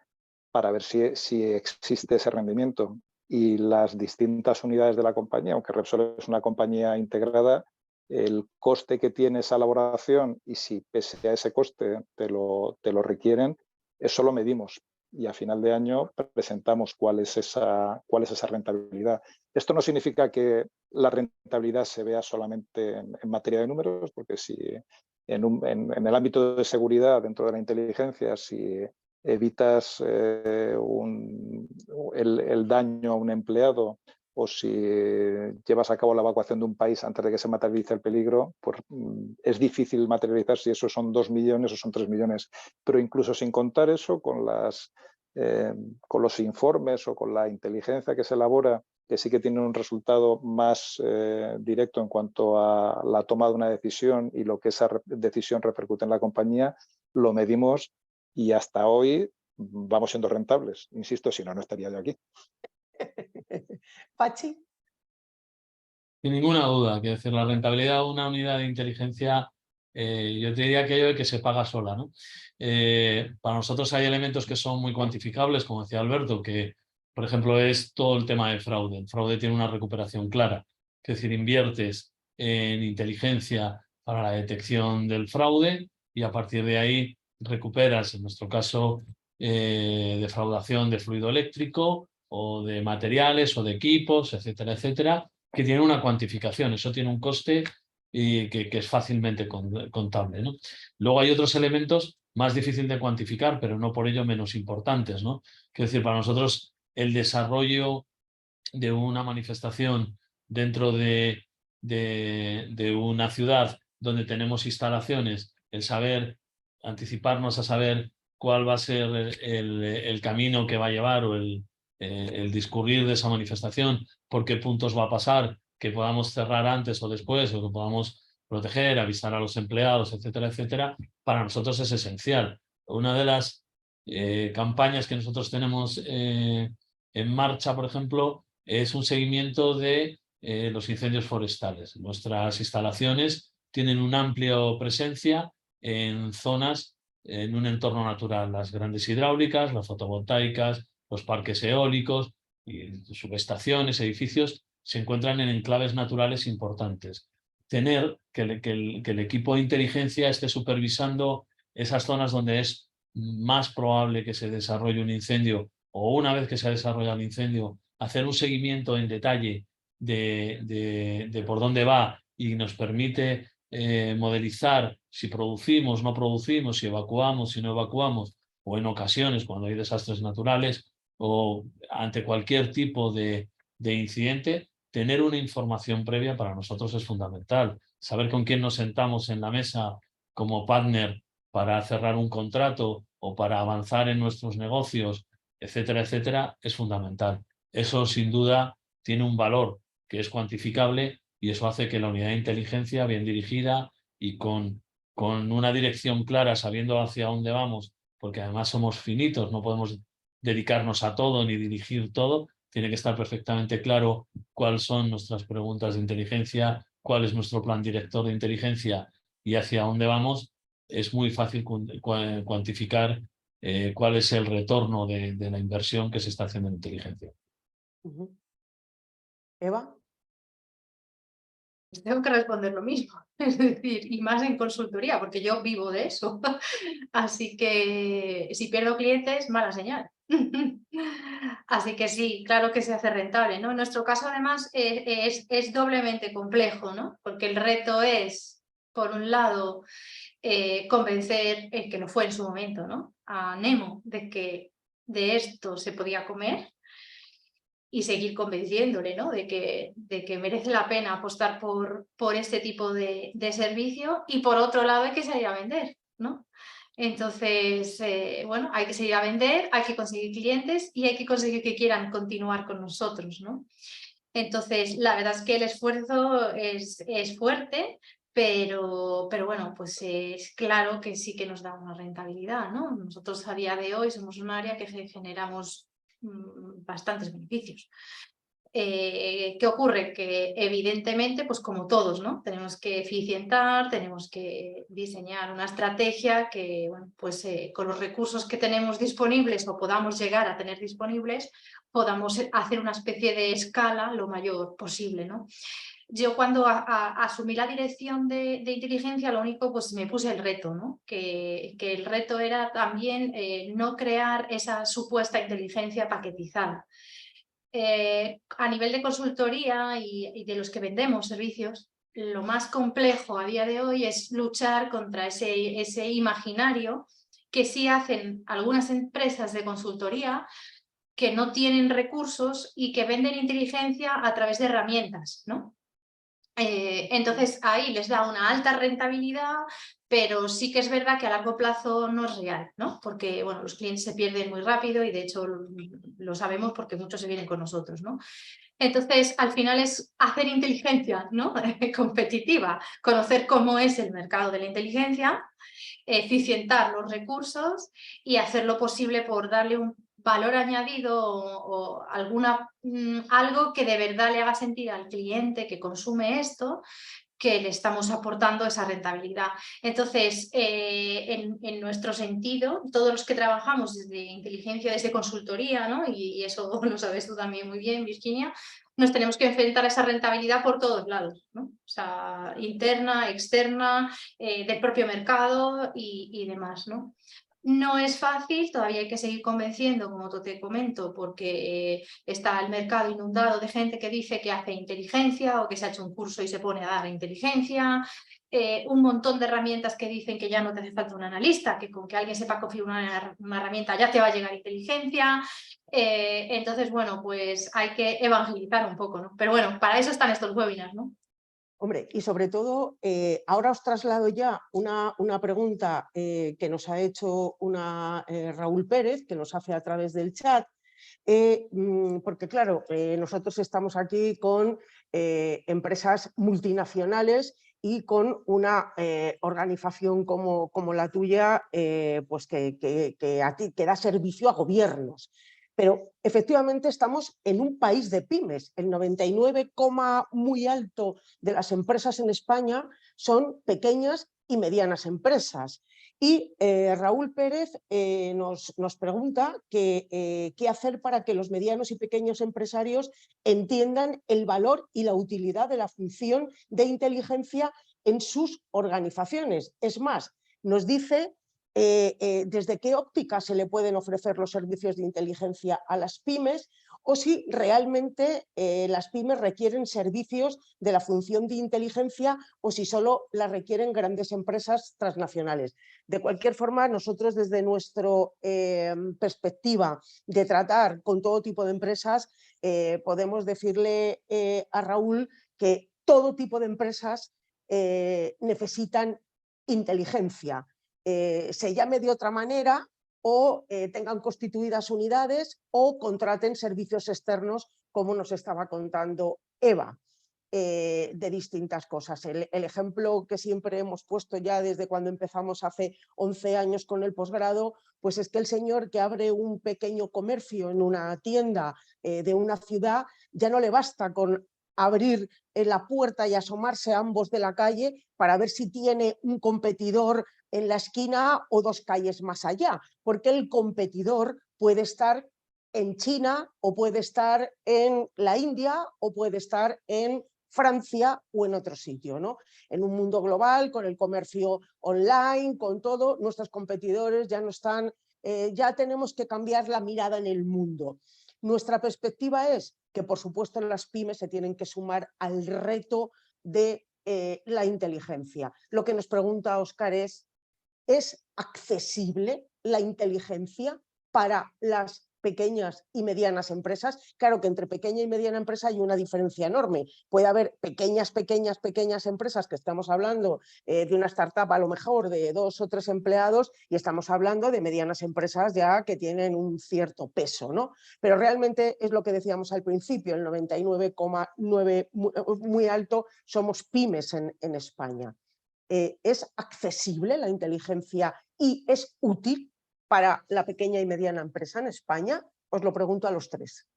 para ver si existe ese rendimiento. Y las distintas unidades de la compañía, aunque Repsol es una compañía integrada, el coste que tiene esa elaboración y si pese a ese coste te lo requieren, eso lo medimos. Y a final de año presentamos cuál es esa rentabilidad. Esto no significa que la rentabilidad se vea solamente en materia de números, porque si en el ámbito de seguridad, dentro de la inteligencia, si evitas el daño a un empleado o si llevas a cabo la evacuación de un país antes de que se materialice el peligro, pues es difícil materializar si eso son 2 millones o son 3 millones. Pero incluso sin contar eso, con los informes o con la inteligencia que se elabora, que sí que tiene un resultado más directo en cuanto a la toma de una decisión y lo que esa decisión repercute en la compañía, lo medimos y hasta hoy vamos siendo rentables. Insisto, si no, no estaría yo aquí. Pachi. Sin ninguna duda, quiero decir, la rentabilidad de una unidad de inteligencia, yo te diría que se paga sola, ¿no? Para nosotros hay elementos que son muy cuantificables, como decía Alberto, que, por ejemplo, es todo el tema de fraude. El fraude tiene una recuperación clara, es decir, inviertes en inteligencia para la detección del fraude y a partir de ahí recuperas, en nuestro caso, defraudación de fluido eléctrico o de materiales o de equipos, etcétera, etcétera, que tiene una cuantificación. Eso tiene un coste y que es fácilmente contable, ¿no? Luego hay otros elementos más difíciles de cuantificar, pero no por ello menos importantes, ¿no? Es decir, para nosotros el desarrollo de una manifestación dentro de una ciudad donde tenemos instalaciones, el saber, anticiparnos a saber cuál va a ser el camino que va a llevar o el discurrir de esa manifestación, por qué puntos va a pasar, que podamos cerrar antes o después, o que podamos proteger, avisar a los empleados, etcétera, etcétera, para nosotros es esencial. Una de las campañas que nosotros tenemos en marcha, por ejemplo, es un seguimiento de los incendios forestales. Nuestras instalaciones tienen una amplia presencia en zonas, en un entorno natural, las grandes hidráulicas, las fotovoltaicas, los parques eólicos, y subestaciones, edificios, se encuentran en enclaves naturales importantes. Tener que el equipo de inteligencia esté supervisando esas zonas donde es más probable que se desarrolle un incendio, o una vez que se ha desarrollado el incendio, hacer un seguimiento en detalle de por dónde va y nos permite modelizar si producimos, no producimos, si evacuamos, si no evacuamos, o en ocasiones cuando hay desastres naturales o ante cualquier tipo de incidente, tener una información previa para nosotros es fundamental. Saber con quién nos sentamos en la mesa como partner para cerrar un contrato o para avanzar en nuestros negocios, etcétera, etcétera, es fundamental. Eso sin duda tiene un valor que es cuantificable y eso hace que la unidad de inteligencia bien dirigida y con una dirección clara, sabiendo hacia dónde vamos, porque además somos finitos, no podemos dedicarnos a todo ni dirigir todo, tiene que estar perfectamente claro cuáles son nuestras preguntas de inteligencia, cuál es nuestro plan director de inteligencia y hacia dónde vamos. Es muy fácil cuantificar cuál es el retorno de la inversión que se está haciendo en inteligencia. Eva. Tengo que responder lo mismo, es decir, y más en consultoría, porque yo vivo de eso. Así que si pierdo clientes, mala señal. Así que sí, claro que se hace rentable, ¿no? En nuestro caso, además, es doblemente complejo, ¿no? Porque el reto es, por un lado, convencer, que lo fue en su momento, ¿no? A Nemo de que de esto se podía comer, y seguir convenciéndole, ¿no? de que merece la pena apostar por este tipo de servicio, y por otro lado hay que salir a vender, ¿no? Entonces, bueno, hay que salir a vender, hay que conseguir clientes y hay que conseguir que quieran continuar con nosotros, ¿no? Entonces, la verdad es que el esfuerzo es fuerte, pero bueno, pues es claro que sí que nos da una rentabilidad, ¿no? Nosotros a día de hoy somos un área que generamos bastantes beneficios. ¿Qué ocurre? Que evidentemente, pues como todos, ¿no? Tenemos que eficientar, tenemos que diseñar una estrategia que, bueno, pues con los recursos que tenemos disponibles o podamos llegar a tener disponibles, podamos hacer una especie de escala lo mayor posible, ¿no? Yo cuando asumí la dirección de inteligencia, lo único, pues me puse el reto, ¿no? Que el reto era también no crear esa supuesta inteligencia paquetizada. A nivel de consultoría y de los que vendemos servicios, lo más complejo a día de hoy es luchar contra ese imaginario que sí hacen algunas empresas de consultoría que no tienen recursos y que venden inteligencia a través de herramientas, ¿no? Entonces ahí les da una alta rentabilidad, pero sí que es verdad que a largo plazo no es real, ¿no? Porque bueno, los clientes se pierden muy rápido y de hecho lo sabemos porque muchos se vienen con nosotros, ¿no? Entonces, al final es hacer inteligencia, ¿no? competitiva, conocer cómo es el mercado de la inteligencia, eficientar los recursos y hacer lo posible por darle un valor añadido o algo que de verdad le haga sentir al cliente que consume esto que le estamos aportando esa rentabilidad. Entonces, en nuestro sentido, todos los que trabajamos desde inteligencia, desde consultoría, ¿no? y eso lo sabes tú también muy bien, Virginia, nos tenemos que enfrentar a esa rentabilidad por todos lados, ¿no? O sea, interna, externa, del propio mercado y demás, ¿no? No es fácil, todavía hay que seguir convenciendo, como te comento, porque está el mercado inundado de gente que dice que hace inteligencia o que se ha hecho un curso y se pone a dar inteligencia. Un montón de herramientas que dicen que ya no te hace falta un analista, que con que alguien sepa configurar una herramienta ya te va a llegar inteligencia. Entonces, bueno, pues hay que evangelizar un poco, ¿no? Pero bueno, para eso están estos webinars, ¿no? Hombre, y sobre todo, ahora os traslado ya una pregunta que nos ha hecho Raúl Pérez, que nos hace a través del chat, porque claro, nosotros estamos aquí con empresas multinacionales y con una organización como la tuya, pues que da servicio a gobiernos. Pero efectivamente estamos en un país de pymes. El 99, muy alto de las empresas en España son pequeñas y medianas empresas. Y Raúl Pérez nos pregunta qué hacer para que los medianos y pequeños empresarios entiendan el valor y la utilidad de la función de inteligencia en sus organizaciones. Es más, nos dice desde qué óptica se le pueden ofrecer los servicios de inteligencia a las pymes o si realmente las pymes requieren servicios de la función de inteligencia o si solo la requieren grandes empresas transnacionales. De cualquier forma, nosotros desde nuestra perspectiva de tratar con todo tipo de empresas, podemos decirle a Raúl que todo tipo de empresas necesitan inteligencia. Se llame de otra manera o tengan constituidas unidades o contraten servicios externos, como nos estaba contando Eva, de distintas cosas. El ejemplo que siempre hemos puesto ya desde cuando empezamos hace 11 años con el posgrado, pues es que el señor que abre un pequeño comercio en una tienda de una ciudad, ya no le basta con abrir la puerta y asomarse a ambos de la calle para ver si tiene un competidor en la esquina o 2 calles más allá, porque el competidor puede estar en China o puede estar en la India o puede estar en Francia o en otro sitio, ¿no? En un mundo global, con el comercio online, con todo, nuestros competidores ya no están, ya tenemos que cambiar la mirada en el mundo. Nuestra perspectiva es que, por supuesto, las pymes se tienen que sumar al reto de la inteligencia. Lo que nos pregunta Óscar ¿es accesible la inteligencia para las pequeñas y medianas empresas? Claro que entre pequeña y mediana empresa hay una diferencia enorme. Puede haber pequeñas empresas que estamos hablando de una startup a lo mejor de 2 o 3 empleados y estamos hablando de medianas empresas ya que tienen un cierto peso, ¿no? Pero realmente es lo que decíamos al principio, el 99,9 muy alto somos pymes en España. ¿Es accesible la inteligencia y es útil para la pequeña y mediana empresa en España? Os lo pregunto a los 3.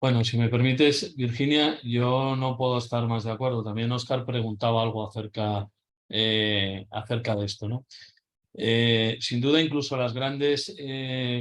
Bueno, si me permites, Virginia, yo no puedo estar más de acuerdo. También Óscar preguntaba algo acerca de esto, ¿no? Sin duda, incluso las grandes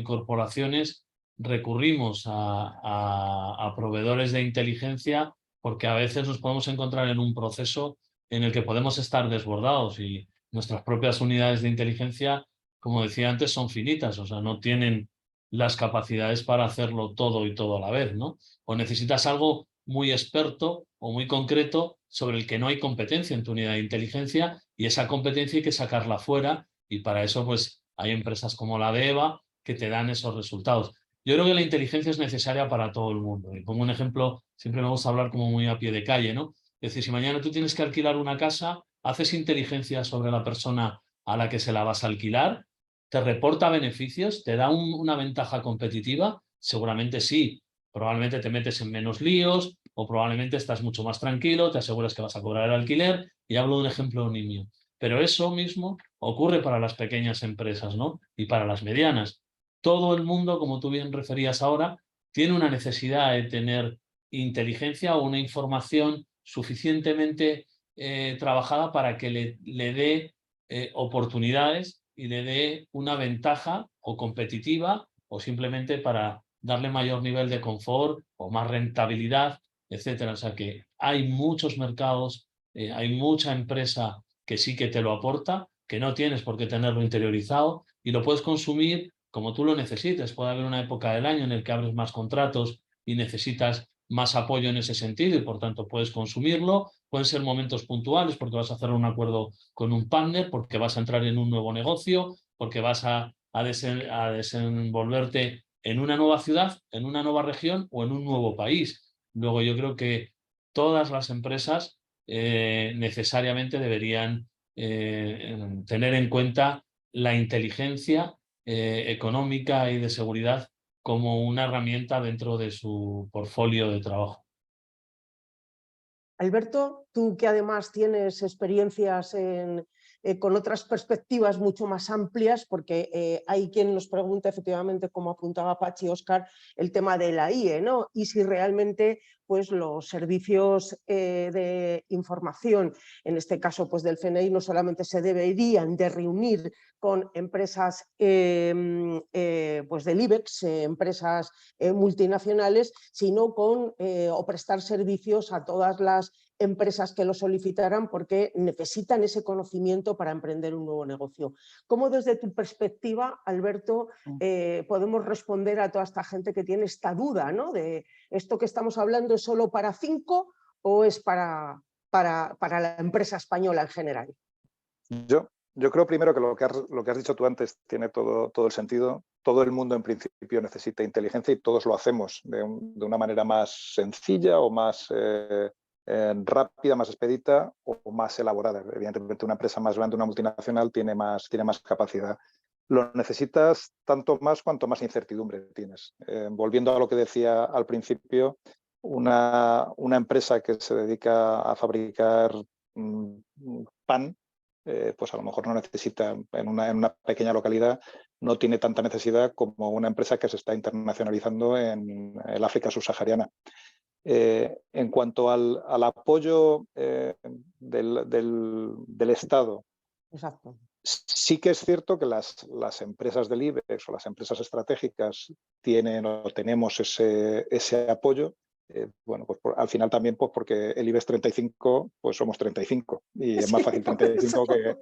corporaciones recurrimos a proveedores de inteligencia porque a veces nos podemos encontrar en un proceso en el que podemos estar desbordados y nuestras propias unidades de inteligencia, como decía antes, son finitas, o sea, no tienen las capacidades para hacerlo todo y todo a la vez, ¿no? O necesitas algo muy experto o muy concreto sobre el que no hay competencia en tu unidad de inteligencia y esa competencia hay que sacarla fuera y para eso pues hay empresas como la de Eva que te dan esos resultados. Yo creo que la inteligencia es necesaria para todo el mundo. Y pongo un ejemplo, siempre me gusta hablar como muy a pie de calle, ¿no? Es decir, si mañana tú tienes que alquilar una casa, haces inteligencia sobre la persona a la que se la vas a alquilar, te reporta beneficios, te da una ventaja competitiva, seguramente sí, probablemente te metes en menos líos o probablemente estás mucho más tranquilo, te aseguras que vas a cobrar el alquiler y hablo de un ejemplo nimio. Pero eso mismo ocurre para las pequeñas empresas, ¿no? Y para las medianas. Todo el mundo, como tú bien referías ahora, tiene una necesidad de tener inteligencia o una información suficientemente trabajada para que le dé oportunidades y le dé una ventaja o competitiva o simplemente para darle mayor nivel de confort o más rentabilidad, etcétera. O sea que hay muchos mercados, hay mucha empresa que sí que te lo aporta, que no tienes por qué tenerlo interiorizado y lo puedes consumir como tú lo necesites. Puede haber una época del año en el que abres más contratos y necesitas más apoyo en ese sentido y por tanto puedes consumirlo. Pueden ser momentos puntuales porque vas a hacer un acuerdo con un partner, porque vas a entrar en un nuevo negocio, porque vas a desenvolverte en una nueva ciudad, en una nueva región o en un nuevo país. Luego yo creo que todas las empresas necesariamente deberían tener en cuenta la inteligencia económica y de seguridad como una herramienta dentro de su portfolio de trabajo. Alberto, tú que además tienes experiencias con otras perspectivas mucho más amplias, porque hay quien nos pregunta efectivamente, como apuntaba Pachi y Óscar, el tema de la IE, ¿no? Y si realmente pues, los servicios de información, en este caso pues, del CNI, no solamente se deberían de reunir con empresas pues del IBEX, empresas multinacionales, sino con o prestar servicios a todas las empresas que lo solicitaran porque necesitan ese conocimiento para emprender un nuevo negocio. ¿Cómo desde tu perspectiva, Alberto, podemos responder a toda esta gente que tiene esta duda, ¿no? De esto que estamos hablando es solo para 5 o es para la empresa española en general? Yo creo primero que lo que has dicho tú antes tiene todo el sentido. Todo el mundo en principio necesita inteligencia y todos lo hacemos de una manera más sencilla o más rápida, más expedita o más elaborada. Evidentemente una empresa más grande, una multinacional, tiene más capacidad. Lo necesitas tanto más cuanto más incertidumbre tienes. Volviendo a lo que decía al principio, una empresa que se dedica a fabricar pan, pues a lo mejor no necesita, en una pequeña localidad, no tiene tanta necesidad como una empresa que se está internacionalizando en el África subsahariana. En cuanto al apoyo del Estado, Exacto. Sí que es cierto que las empresas del IBEX o las empresas estratégicas tienen o tenemos ese apoyo. Bueno, pues al final también pues porque el IBEX 35 pues somos 35 y es más fácil 35 que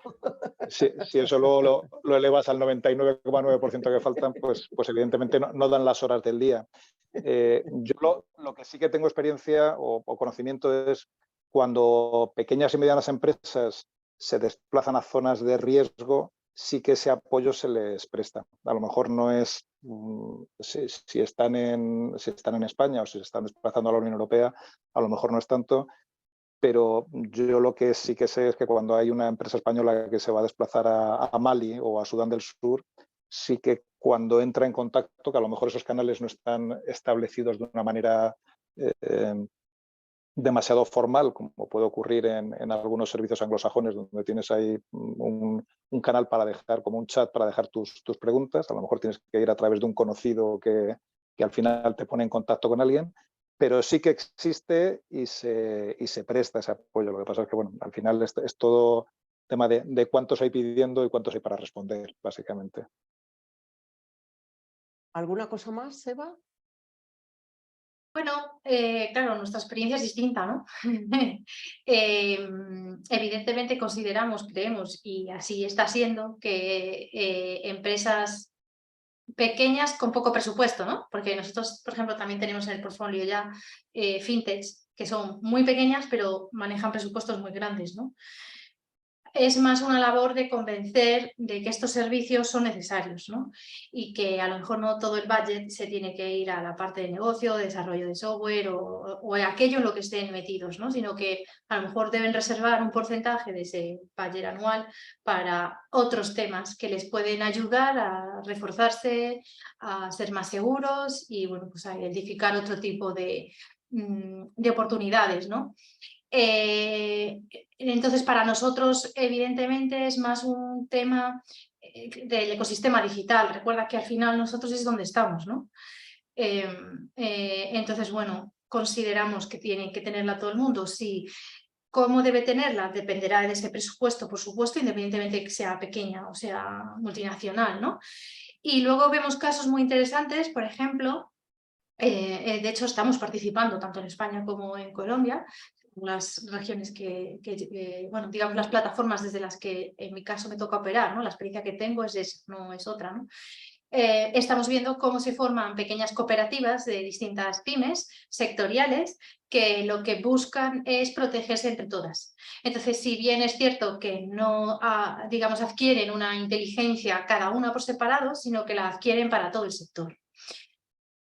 si eso luego lo elevas al 99,9% que faltan, pues evidentemente no dan las horas del día. Yo lo que sí que tengo experiencia o conocimiento es cuando pequeñas y medianas empresas se desplazan a zonas de riesgo, sí que ese apoyo se les presta. A lo mejor no es si están en España o si se están desplazando a la Unión Europea, a lo mejor no es tanto, pero yo lo que sí que sé es que cuando hay una empresa española que se va a desplazar a Mali o a Sudán del Sur, sí que cuando entra en contacto, que a lo mejor esos canales no están establecidos de una manera demasiado formal, como puede ocurrir en algunos servicios anglosajones, donde tienes ahí un canal para dejar, como un chat para dejar tus preguntas. A lo mejor tienes que ir a través de un conocido que al final te pone en contacto con alguien, pero sí que existe y se presta ese apoyo. Lo que pasa es que, bueno, al final es todo tema de cuántos hay pidiendo y cuántos hay para responder, básicamente. ¿Alguna cosa más, Seba? Bueno, claro, nuestra experiencia es distinta, ¿no? Evidentemente creemos, y así está siendo, que empresas pequeñas con poco presupuesto, ¿no? Porque nosotros, por ejemplo, también tenemos en el portfolio ya fintechs que son muy pequeñas, pero manejan presupuestos muy grandes, ¿no? Es más una labor de convencer de que estos servicios son necesarios, ¿no? Y que a lo mejor no todo el budget se tiene que ir a la parte de negocio, de desarrollo de software o aquello en lo que estén metidos, ¿no? Sino que a lo mejor deben reservar un porcentaje de ese budget anual para otros temas que les pueden ayudar a reforzarse, a ser más seguros y, bueno, pues a identificar otro tipo de oportunidades, ¿no? Entonces, para nosotros, evidentemente, es más un tema del ecosistema digital. Recuerda que al final nosotros es donde estamos, ¿no? Entonces, bueno, consideramos que tiene que tenerla todo el mundo. Sí. ¿Cómo debe tenerla? Dependerá de ese presupuesto, por supuesto, independientemente de que sea pequeña o sea multinacional, ¿no? Y luego vemos casos muy interesantes, por ejemplo, de hecho estamos participando tanto en España como en Colombia, las regiones bueno, digamos las plataformas desde las que en mi caso me toca operar, ¿no? La experiencia que tengo es esa, no es otra, ¿no? Estamos viendo cómo se forman pequeñas cooperativas de distintas pymes sectoriales que lo que buscan es protegerse entre todas. Entonces, si bien es cierto que no, digamos, adquieren una inteligencia cada una por separado, sino que la adquieren para todo el sector.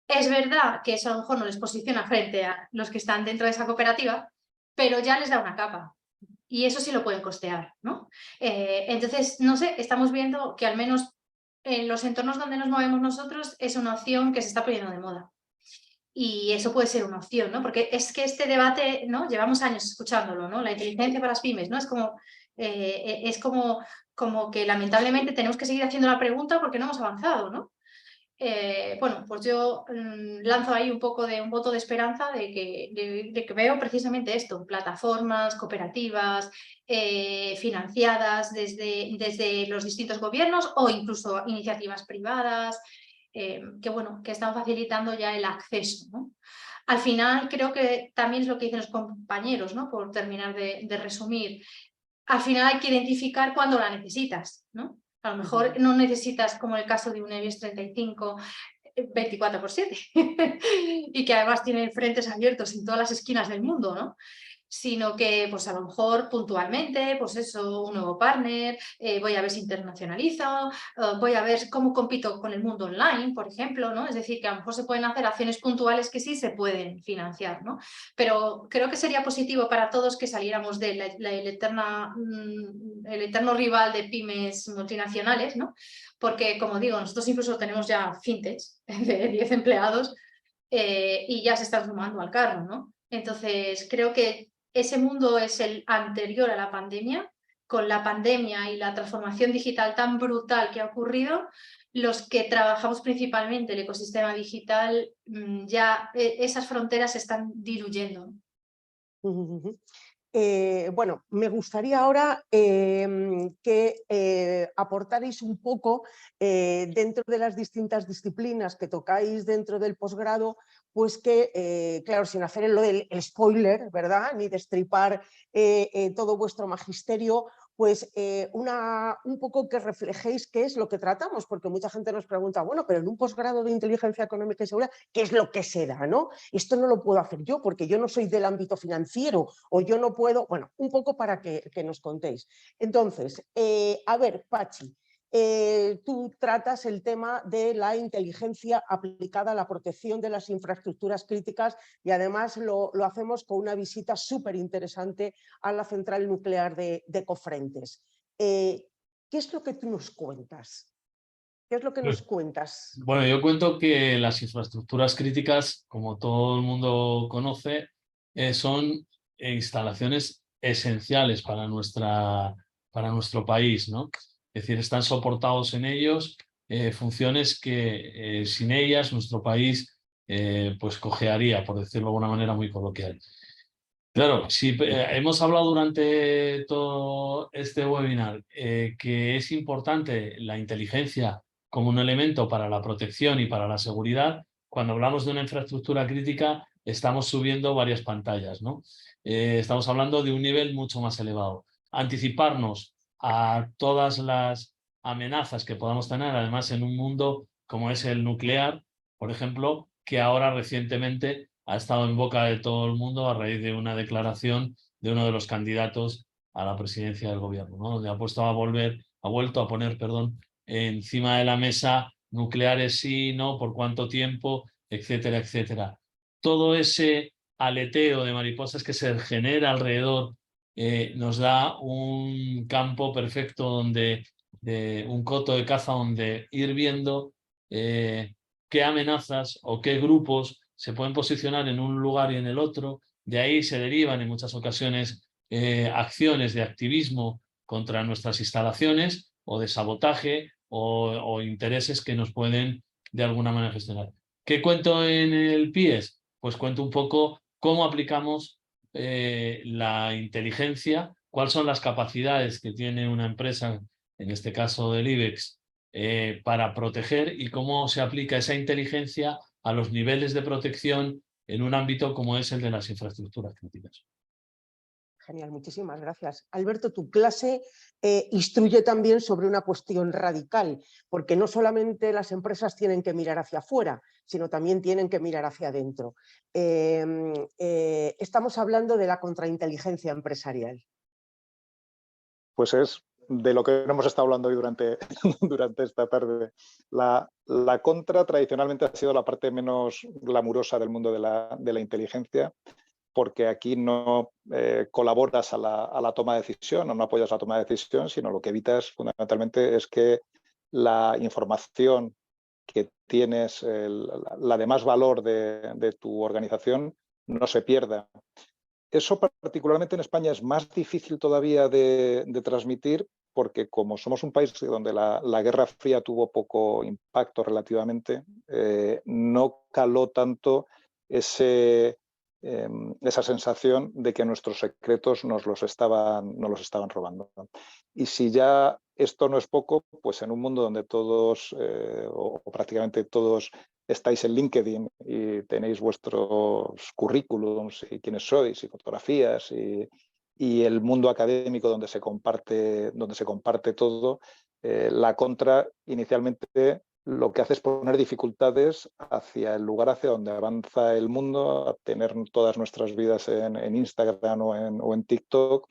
Es verdad que eso a lo mejor no les posiciona frente a los que están dentro de esa cooperativa, pero ya les da una capa. Y eso sí lo pueden costear, ¿no? Entonces, no sé, estamos viendo que al menos en los entornos donde nos movemos nosotros es una opción que se está poniendo de moda. Y eso puede ser una opción, ¿no? Porque es que este debate, ¿no? Llevamos años escuchándolo, ¿no? La inteligencia para las pymes, ¿no? Es como que lamentablemente tenemos que seguir haciendo la pregunta porque no hemos avanzado, ¿no? Bueno, pues yo lanzo ahí un poco de un voto de esperanza de que veo precisamente esto, plataformas, cooperativas, financiadas desde los distintos gobiernos o incluso iniciativas privadas, bueno, que están facilitando ya el acceso, ¿no? Al final creo que también es lo que dicen los compañeros, ¿no? Por terminar de resumir, al final hay que identificar cuándo la necesitas, ¿no? A lo mejor no necesitas, como el caso de un IBEX 35, 24/7 y que además tiene frentes abiertos en todas las esquinas del mundo, ¿no? Sino que pues a lo mejor puntualmente, pues eso, un nuevo partner, voy a ver si internacionalizo, voy a ver cómo compito con el mundo online, por ejemplo, ¿no? Es decir, que a lo mejor se pueden hacer acciones puntuales que sí se pueden financiar, ¿no? Pero creo que sería positivo para todos que saliéramos del el eterno rival de pymes multinacionales, ¿no? Porque, como digo, nosotros incluso tenemos ya fintechs de 10 empleados y ya se están sumando al carro, ¿no? Entonces, creo que ese mundo es el anterior a la pandemia. Con la pandemia y la transformación digital tan brutal que ha ocurrido, los que trabajamos principalmente el ecosistema digital, ya esas fronteras se están diluyendo. Bueno, me gustaría ahora que aportarais un poco dentro de las distintas disciplinas que tocáis dentro del posgrado, pues que, claro, sin hacer lo del spoiler, ¿verdad? Ni destripar todo vuestro magisterio, pues un poco que reflejéis qué es lo que tratamos, porque mucha gente nos pregunta, bueno, pero en un posgrado de inteligencia económica y seguridad, ¿qué es lo que se da, no? Esto no lo puedo hacer yo porque yo no soy del ámbito financiero o yo no puedo, bueno, un poco para que nos contéis. Entonces, a ver, Pachi, tú tratas el tema de la inteligencia aplicada a la protección de las infraestructuras críticas y además lo hacemos con una visita súper interesante a la central nuclear de Cofrentes. ¿Qué es lo que tú nos cuentas? ¿Qué es lo que nos cuentas? Bueno, yo cuento que las infraestructuras críticas, como todo el mundo conoce, son instalaciones esenciales para nuestro país, ¿no? Es decir, están soportados en ellos funciones que sin ellas nuestro país pues cojearía, por decirlo de alguna manera muy coloquial. Claro, si hemos hablado durante todo este webinar que es importante la inteligencia como un elemento para la protección y para la seguridad, cuando hablamos de una infraestructura crítica estamos subiendo varias pantallas, ¿no? Estamos hablando de un nivel mucho más elevado. Anticiparnos a todas las amenazas que podamos tener, además en un mundo como es el nuclear, por ejemplo, que ahora recientemente ha estado en boca de todo el mundo a raíz de una declaración de uno de los candidatos a la presidencia del gobierno, ¿no? Donde ha vuelto a poner, encima de la mesa nucleares sí, no, por cuánto tiempo, etcétera, etcétera. Todo ese aleteo de mariposas que se genera alrededor nos da un campo perfecto un coto de caza donde ir viendo qué amenazas o qué grupos se pueden posicionar en un lugar y en el otro. De ahí se derivan en muchas ocasiones acciones de activismo contra nuestras instalaciones o de sabotaje o intereses que nos pueden de alguna manera gestionar. ¿Qué cuento en el PIES? Pues cuento un poco cómo aplicamos la inteligencia, cuáles son las capacidades que tiene una empresa, en este caso del IBEX, para proteger y cómo se aplica esa inteligencia a los niveles de protección en un ámbito como es el de las infraestructuras críticas. Genial, muchísimas gracias. Alberto, tu clase instruye también sobre una cuestión radical, porque no solamente las empresas tienen que mirar hacia afuera, sino también tienen que mirar hacia adentro. Estamos hablando de la contrainteligencia empresarial. Pues es de lo que hemos estado hablando hoy durante esta tarde. La contra tradicionalmente ha sido la parte menos glamurosa del mundo de la inteligencia, porque aquí no colaboras a la toma de decisión o no apoyas la toma de decisión, sino lo que evitas fundamentalmente es que la información que tienes, la de más valor de tu organización, no se pierda. Eso particularmente en España es más difícil todavía de transmitir, porque como somos un país donde la Guerra Fría tuvo poco impacto relativamente, no caló tanto esa sensación de que nuestros secretos nos los estaban robando. Y si ya esto no es poco, pues en un mundo donde todos, o prácticamente todos, estáis en LinkedIn y tenéis vuestros currículums y quiénes sois y fotografías y el mundo académico donde se comparte todo, la contra inicialmente lo que hace es poner dificultades hacia el lugar hacia donde avanza el mundo, a tener todas nuestras vidas en Instagram o en TikTok,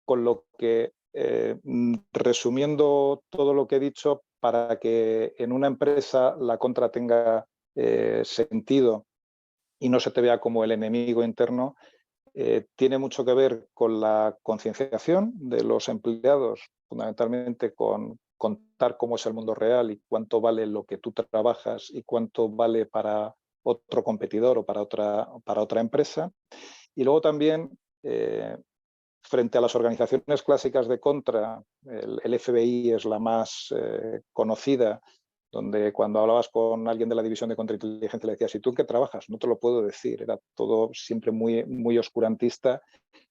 con lo que, resumiendo todo lo que he dicho, para que en una empresa la contra tenga sentido y no se te vea como el enemigo interno, tiene mucho que ver con la concienciación de los empleados, fundamentalmente con contar cómo es el mundo real y cuánto vale lo que tú trabajas y cuánto vale para otro competidor o para otra empresa. Y luego también, frente a las organizaciones clásicas de contra, el FBI es la más conocida, donde cuando hablabas con alguien de la división de contrainteligencia le decías, ¿y tú en qué trabajas? No te lo puedo decir, era todo siempre muy, muy oscurantista.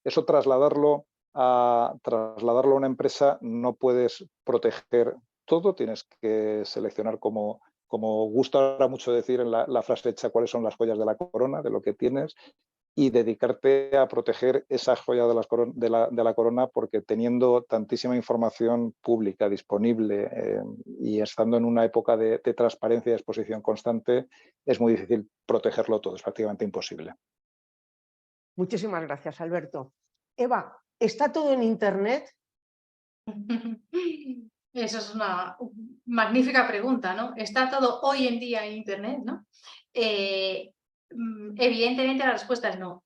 Eso trasladarlo a una empresa, no puedes proteger todo, tienes que seleccionar, como gusta ahora mucho decir en la frase hecha, cuáles son las joyas de la corona, de lo que tienes, y dedicarte a proteger esa joya de la corona, porque teniendo tantísima información pública disponible y estando en una época de transparencia y exposición constante, es muy difícil protegerlo todo, es prácticamente imposible. Muchísimas gracias, Alberto. Eva, ¿está todo en Internet? Eso es una magnífica pregunta, ¿no? ¿Está todo hoy en día en Internet, no? Evidentemente la respuesta es no.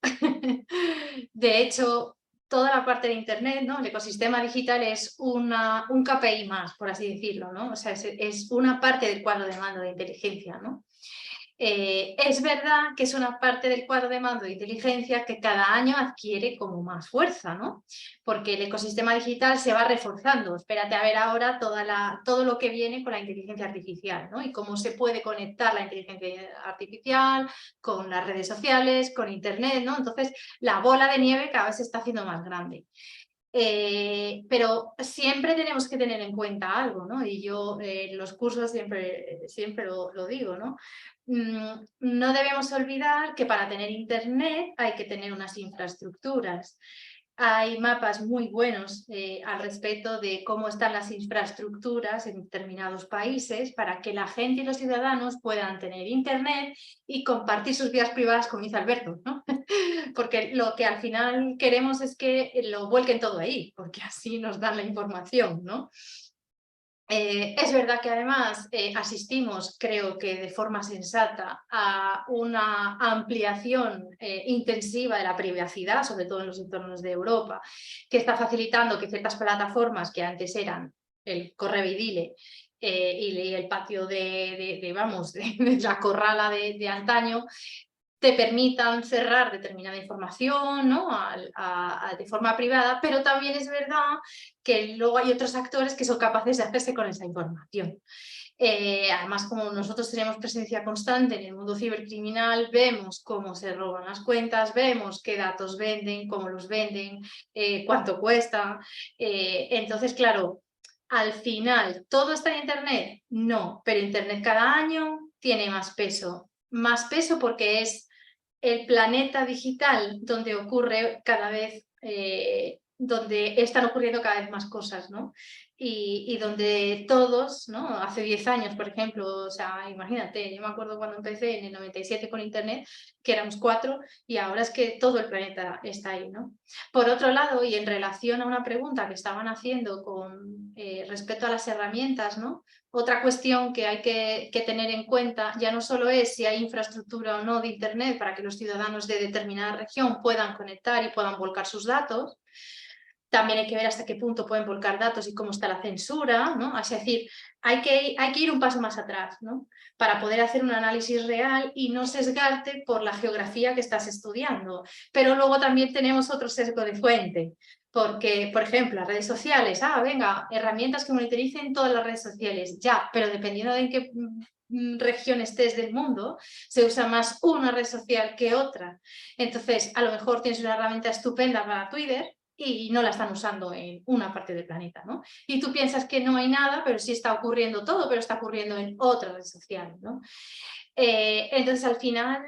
De hecho, toda la parte de Internet, ¿no? El ecosistema digital es un KPI más, por así decirlo, ¿no? O sea, es una parte del cuadro de mando de inteligencia, ¿no? Es verdad que es una parte del cuadro de mando de inteligencia que cada año adquiere como más fuerza, ¿no? Porque el ecosistema digital se va reforzando. Espérate a ver ahora todo lo que viene con la inteligencia artificial, ¿no? Y cómo se puede conectar la inteligencia artificial con las redes sociales, con Internet, ¿no? Entonces, la bola de nieve cada vez se está haciendo más grande. Pero siempre tenemos que tener en cuenta algo, ¿no? Y yo en los cursos siempre lo digo, ¿no? No debemos olvidar que para tener Internet hay que tener unas infraestructuras. Hay mapas muy buenos al respecto de cómo están las infraestructuras en determinados países para que la gente y los ciudadanos puedan tener Internet y compartir sus vidas privadas, como dice Alberto, ¿no? Porque lo que al final queremos es que lo vuelquen todo ahí, porque así nos dan la información, ¿no? Es verdad que además asistimos, creo que de forma sensata, a una ampliación intensiva de la privacidad, sobre todo en los entornos de Europa, que está facilitando que ciertas plataformas que antes eran el correo y dile y el patio de la corrala de antaño, te permitan cerrar determinada información, ¿no? De forma privada, pero también es verdad que luego hay otros actores que son capaces de hacerse con esa información. Además, como nosotros tenemos presencia constante en el mundo cibercriminal, vemos cómo se roban las cuentas, vemos qué datos venden, cómo los venden, cuánto cuesta. Entonces, claro, al final, ¿todo está en Internet? No, pero Internet cada año tiene más peso. Más peso porque es el planeta digital donde ocurre cada vez donde están ocurriendo cada vez más cosas, ¿no? Y donde todos, ¿no? Hace 10 años, por ejemplo, o sea, imagínate, yo me acuerdo cuando empecé en el 97 con Internet, que éramos 4, y ahora es que todo el planeta está ahí, ¿no? Por otro lado, y en relación a una pregunta que estaban haciendo con respecto a las herramientas, ¿no? Otra cuestión que hay que tener en cuenta ya no solo es si hay infraestructura o no de Internet para que los ciudadanos de determinada región puedan conectar y puedan volcar sus datos. También hay que ver hasta qué punto pueden volcar datos y cómo está la censura, ¿no? Es decir, hay que ir un paso más atrás, ¿no? Para poder hacer un análisis real y no sesgarte por la geografía que estás estudiando. Pero luego también tenemos otro sesgo de fuente, porque, por ejemplo, las redes sociales, venga, herramientas que monitoricen todas las redes sociales, ya, pero dependiendo de en qué región estés del mundo, se usa más una red social que otra. Entonces, a lo mejor tienes una herramienta estupenda para Twitter, y no la están usando en una parte del planeta, ¿no? Y tú piensas que no hay nada, pero sí está ocurriendo todo, pero está ocurriendo en otra red social, ¿no? Entonces, al final,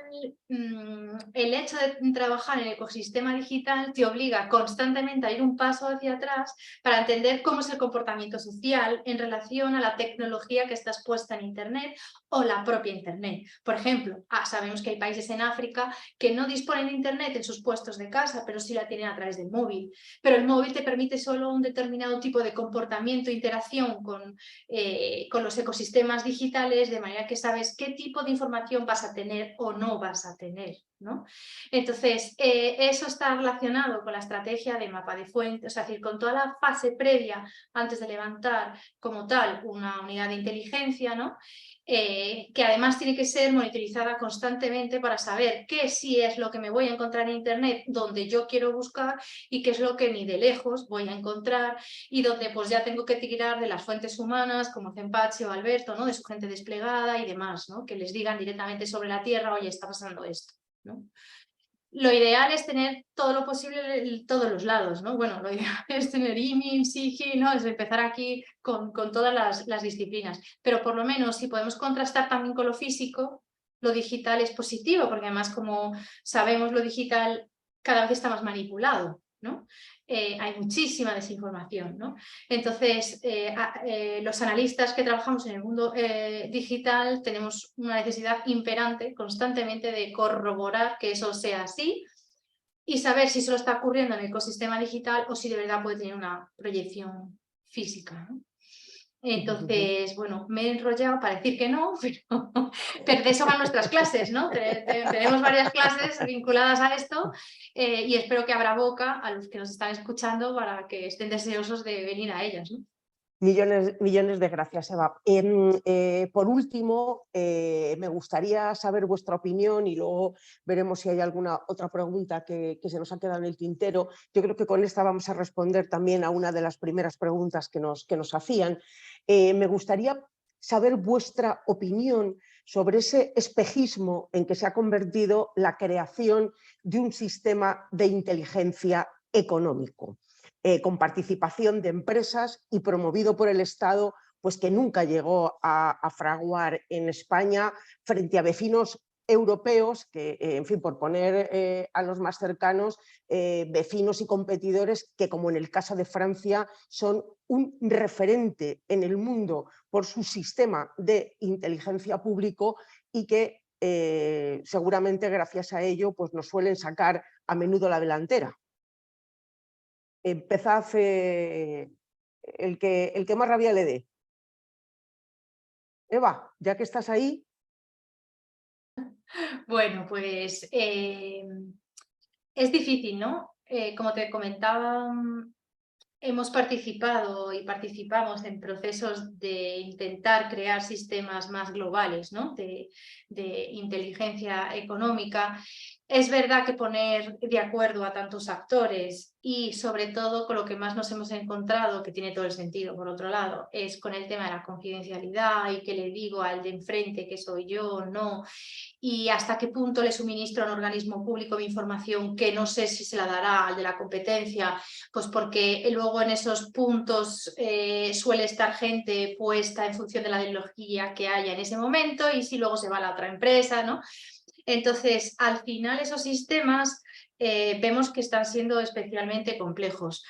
el hecho de trabajar en el ecosistema digital te obliga constantemente a ir un paso hacia atrás para entender cómo es el comportamiento social en relación a la tecnología que está expuesta en Internet o la propia Internet. Por ejemplo, sabemos que hay países en África que no disponen de Internet en sus puestos de casa, pero sí la tienen a través del móvil. Pero el móvil te permite solo un determinado tipo de comportamiento, interacción con los ecosistemas digitales, de manera que sabes qué tipo de información vas a tener o no vas a tener, ¿no? Entonces, eso está relacionado con la estrategia de mapa de fuentes, es decir, con toda la fase previa antes de levantar como tal una unidad de inteligencia, ¿no? Que además tiene que ser monitorizada constantemente para saber qué sí es lo que me voy a encontrar en Internet, donde yo quiero buscar, y qué es lo que ni de lejos voy a encontrar, y donde pues ya tengo que tirar de las fuentes humanas, como Zempachi o Alberto, ¿no? De su gente desplegada y demás, ¿no? Que les digan directamente sobre la Tierra, oye, está pasando esto, ¿no? Lo ideal es tener todo lo posible en todos los lados, ¿no? Bueno, lo ideal es tener IMIM, SIGI, ¿no? Es empezar aquí con todas las disciplinas. Pero por lo menos si podemos contrastar también con lo físico, lo digital es positivo, porque además, como sabemos, lo digital cada vez está más manipulado, ¿no? Hay muchísima desinformación, ¿no? Entonces, los analistas que trabajamos en el mundo digital tenemos una necesidad imperante constantemente de corroborar que eso sea así y saber si solo está ocurriendo en el ecosistema digital o si de verdad puede tener una proyección física, ¿no? Entonces, bueno, me he enrollado para decir que no, pero de eso van nuestras clases, ¿no? Tenemos varias clases vinculadas a esto y espero que abra boca a los que nos están escuchando para que estén deseosos de venir a ellas, ¿no? Millones de gracias, Eva. Por último, me gustaría saber vuestra opinión y luego veremos si hay alguna otra pregunta que se nos ha quedado en el tintero. Yo creo que con esta vamos a responder también a una de las primeras preguntas que nos hacían. Me gustaría saber vuestra opinión sobre ese espejismo en que se ha convertido la creación de un sistema de inteligencia económico. Con participación de empresas y promovido por el Estado, pues que nunca llegó a fraguar en España frente a vecinos europeos que, en fin, por poner a los más cercanos, vecinos y competidores que, como en el caso de Francia, son un referente en el mundo por su sistema de inteligencia público y que seguramente gracias a ello pues nos suelen sacar a menudo la delantera. Empezad el que más rabia le dé. Eva, ya que estás ahí. Bueno, pues es difícil, ¿no? Como te comentaba, hemos participado y participamos en procesos de intentar crear sistemas más globales, ¿no? de inteligencia económica. Es verdad que poner de acuerdo a tantos actores y sobre todo con lo que más nos hemos encontrado, que tiene todo el sentido por otro lado, es con el tema de la confidencialidad y que le digo al de enfrente que soy yo o no, y hasta qué punto le suministro a un organismo público mi información que no sé si se la dará al de la competencia, pues porque luego en esos puntos suele estar gente puesta en función de la ideología que haya en ese momento y si luego se va a la otra empresa, ¿no? Entonces, al final esos sistemas vemos que están siendo especialmente complejos.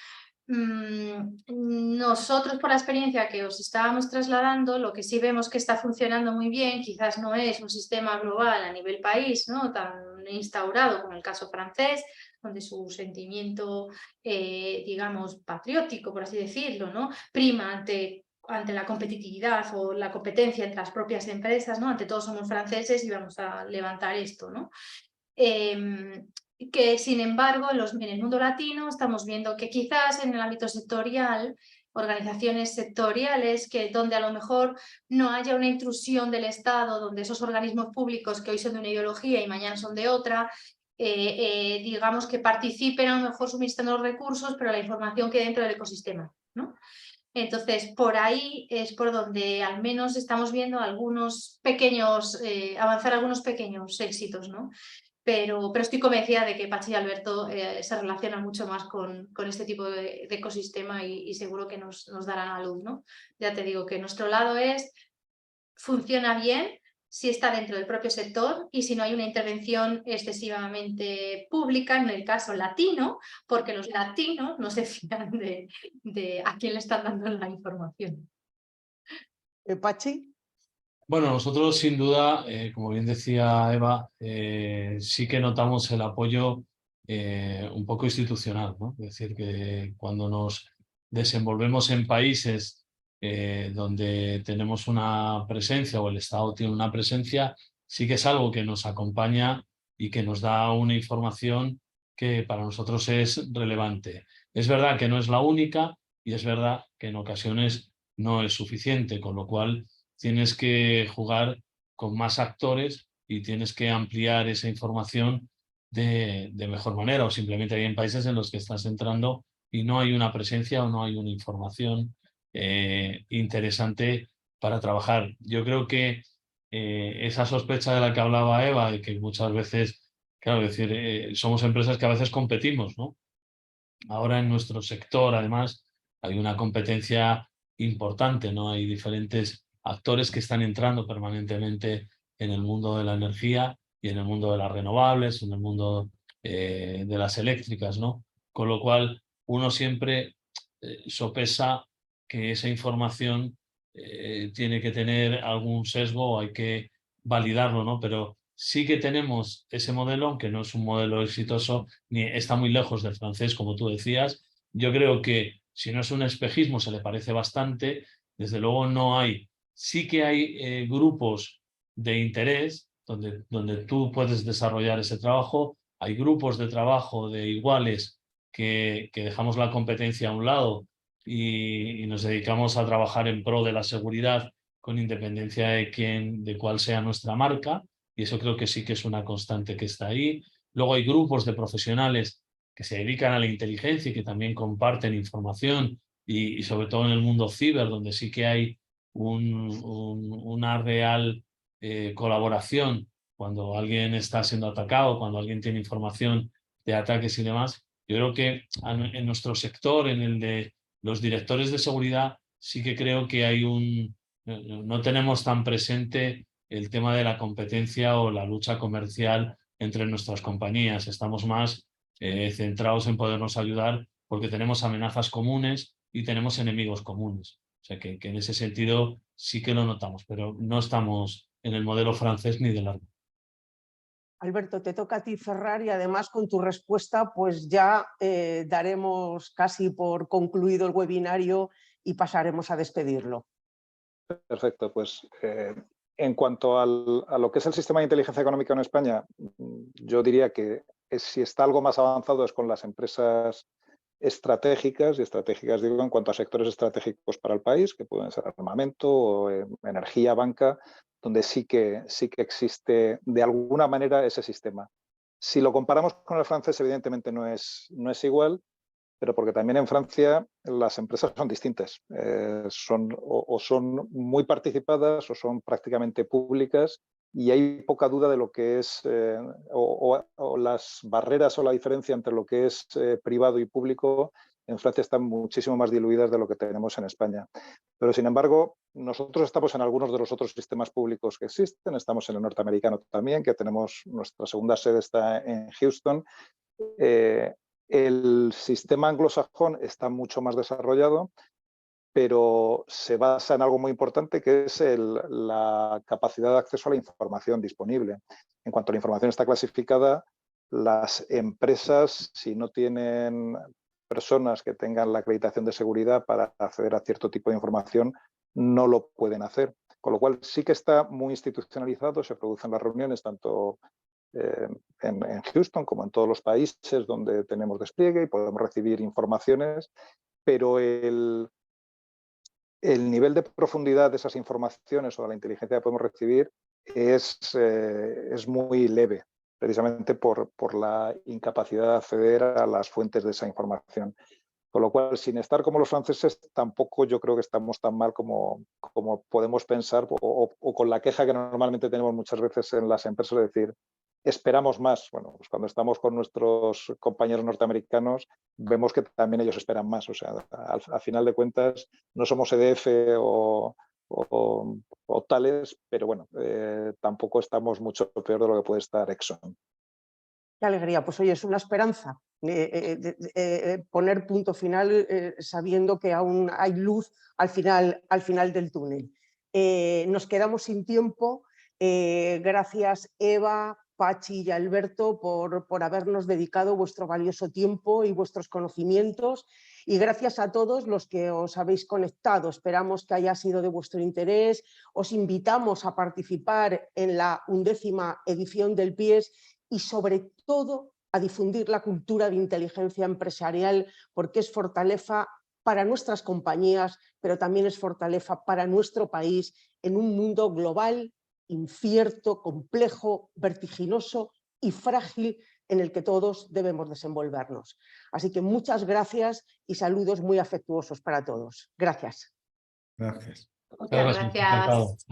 Nosotros, por la experiencia que os estábamos trasladando, lo que sí vemos que está funcionando muy bien, quizás no es un sistema global a nivel país, ¿no?, tan instaurado como el caso francés, donde su sentimiento, digamos, patriótico, por así decirlo, ¿no?, prima ante la competitividad o la competencia entre las propias empresas, ¿no?, ante todos somos franceses y vamos a levantar esto, ¿no? Que sin embargo en el mundo latino estamos viendo que quizás en el ámbito sectorial, organizaciones sectoriales, donde a lo mejor no haya una intrusión del Estado, donde esos organismos públicos que hoy son de una ideología y mañana son de otra, digamos que participen a lo mejor suministrando los recursos, pero la información quede dentro del ecosistema, ¿no? Entonces, por ahí es por donde al menos estamos viendo algunos pequeños, avanzar algunos pequeños éxitos, ¿no? Pero estoy convencida de que Patxi y Alberto se relacionan mucho más con este tipo de ecosistema y seguro que nos darán a luz, ¿no? Ya te digo que nuestro lado funciona bien si está dentro del propio sector y si no hay una intervención excesivamente pública, en el caso latino, porque los latinos no se fían de a quién le están dando la información. Patxi. Bueno, nosotros sin duda, como bien decía Eva, sí que notamos el apoyo un poco institucional, ¿no? Es decir, que cuando nos desenvolvemos en países donde tenemos una presencia o el Estado tiene una presencia, sí que es algo que nos acompaña y que nos da una información que para nosotros es relevante. Es verdad que no es la única y es verdad que en ocasiones no es suficiente, con lo cual tienes que jugar con más actores y tienes que ampliar esa información de mejor manera, o simplemente hay en países en los que estás entrando y no hay una presencia o no hay una información interesante para trabajar. Yo creo que esa sospecha de la que hablaba Eva, de que muchas veces, claro, decir, somos empresas que a veces competimos, ¿no? Ahora en nuestro sector, además, hay una competencia importante, ¿no? Hay diferentes actores que están entrando permanentemente en el mundo de la energía y en el mundo de las renovables, en el mundo de las eléctricas, ¿no? Con lo cual, uno siempre sopesa que esa información tiene que tener algún sesgo o hay que validarlo, ¿no? Pero sí que tenemos ese modelo, aunque no es un modelo exitoso, ni está muy lejos del francés, como tú decías. Yo creo que si no es un espejismo, se le parece bastante. Desde luego no hay. Sí que hay grupos de interés donde tú puedes desarrollar ese trabajo. Hay grupos de trabajo de iguales que dejamos la competencia a un lado y nos dedicamos a trabajar en pro de la seguridad con independencia de cuál sea nuestra marca. Y eso creo que sí que es una constante que está ahí. Luego hay grupos de profesionales que se dedican a la inteligencia y que también comparten información y sobre todo en el mundo ciber, donde sí que hay una real colaboración cuando alguien está siendo atacado, cuando alguien tiene información de ataques y demás. Yo creo que en nuestro sector, en el de los directores de seguridad, sí que creo que no tenemos tan presente el tema de la competencia o la lucha comercial entre nuestras compañías. Estamos más centrados en podernos ayudar porque tenemos amenazas comunes y tenemos enemigos comunes. O sea que en ese sentido sí que lo notamos, pero no estamos en el modelo francés ni de largo. Alberto, te toca a ti cerrar y además con tu respuesta pues ya daremos casi por concluido el webinario y pasaremos a despedirlo. Perfecto, pues en cuanto a lo que es el sistema de inteligencia económica en España, yo diría que si está algo más avanzado es con las empresas estratégicas, y estratégicas digo en cuanto a sectores estratégicos para el país, que pueden ser armamento o energía, banca, donde sí que existe de alguna manera ese sistema. Si lo comparamos con el francés, evidentemente no es igual, pero porque también en Francia las empresas son distintas. Son muy participadas o son prácticamente públicas y hay poca duda de lo que es o las barreras o la diferencia entre lo que es privado y público en Francia están muchísimo más diluidas de lo que tenemos en España. Pero, sin embargo, nosotros estamos en algunos de los otros sistemas públicos que existen. Estamos en el norteamericano también, que tenemos nuestra segunda sede está en Houston. El sistema anglosajón está mucho más desarrollado, pero se basa en algo muy importante, que es la capacidad de acceso a la información disponible. En cuanto a la información está clasificada, las empresas, si no tienen personas que tengan la acreditación de seguridad para acceder a cierto tipo de información, no lo pueden hacer. Con lo cual sí que está muy institucionalizado, se producen las reuniones tanto en Houston como en todos los países donde tenemos despliegue y podemos recibir informaciones, pero el nivel de profundidad de esas informaciones o de la inteligencia que podemos recibir es muy leve, precisamente por la incapacidad de acceder a las fuentes de esa información. Con lo cual, sin estar como los franceses, tampoco yo creo que estamos tan mal como podemos pensar o con la queja que normalmente tenemos muchas veces en las empresas, de decir, esperamos más. Bueno, pues cuando estamos con nuestros compañeros norteamericanos, vemos que también ellos esperan más. O sea, al final de cuentas, no somos EDF o tales, pero bueno, tampoco estamos mucho peor de lo que puede estar Exxon. Qué alegría, pues oye, es una esperanza poner punto final sabiendo que aún hay luz al final del túnel. Nos quedamos sin tiempo. Gracias Eva, Pachi y Alberto por habernos dedicado vuestro valioso tiempo y vuestros conocimientos, y gracias a todos los que os habéis conectado. Esperamos que haya sido de vuestro interés. Os invitamos a participar en la 11ª edición del PIES y sobre todo a difundir la cultura de inteligencia empresarial, porque es fortaleza para nuestras compañías, pero también es fortaleza para nuestro país en un mundo global, incierto, complejo, vertiginoso y frágil en el que todos debemos desenvolvernos. Así que muchas gracias y saludos muy afectuosos para todos. Gracias. Gracias. Muchas gracias.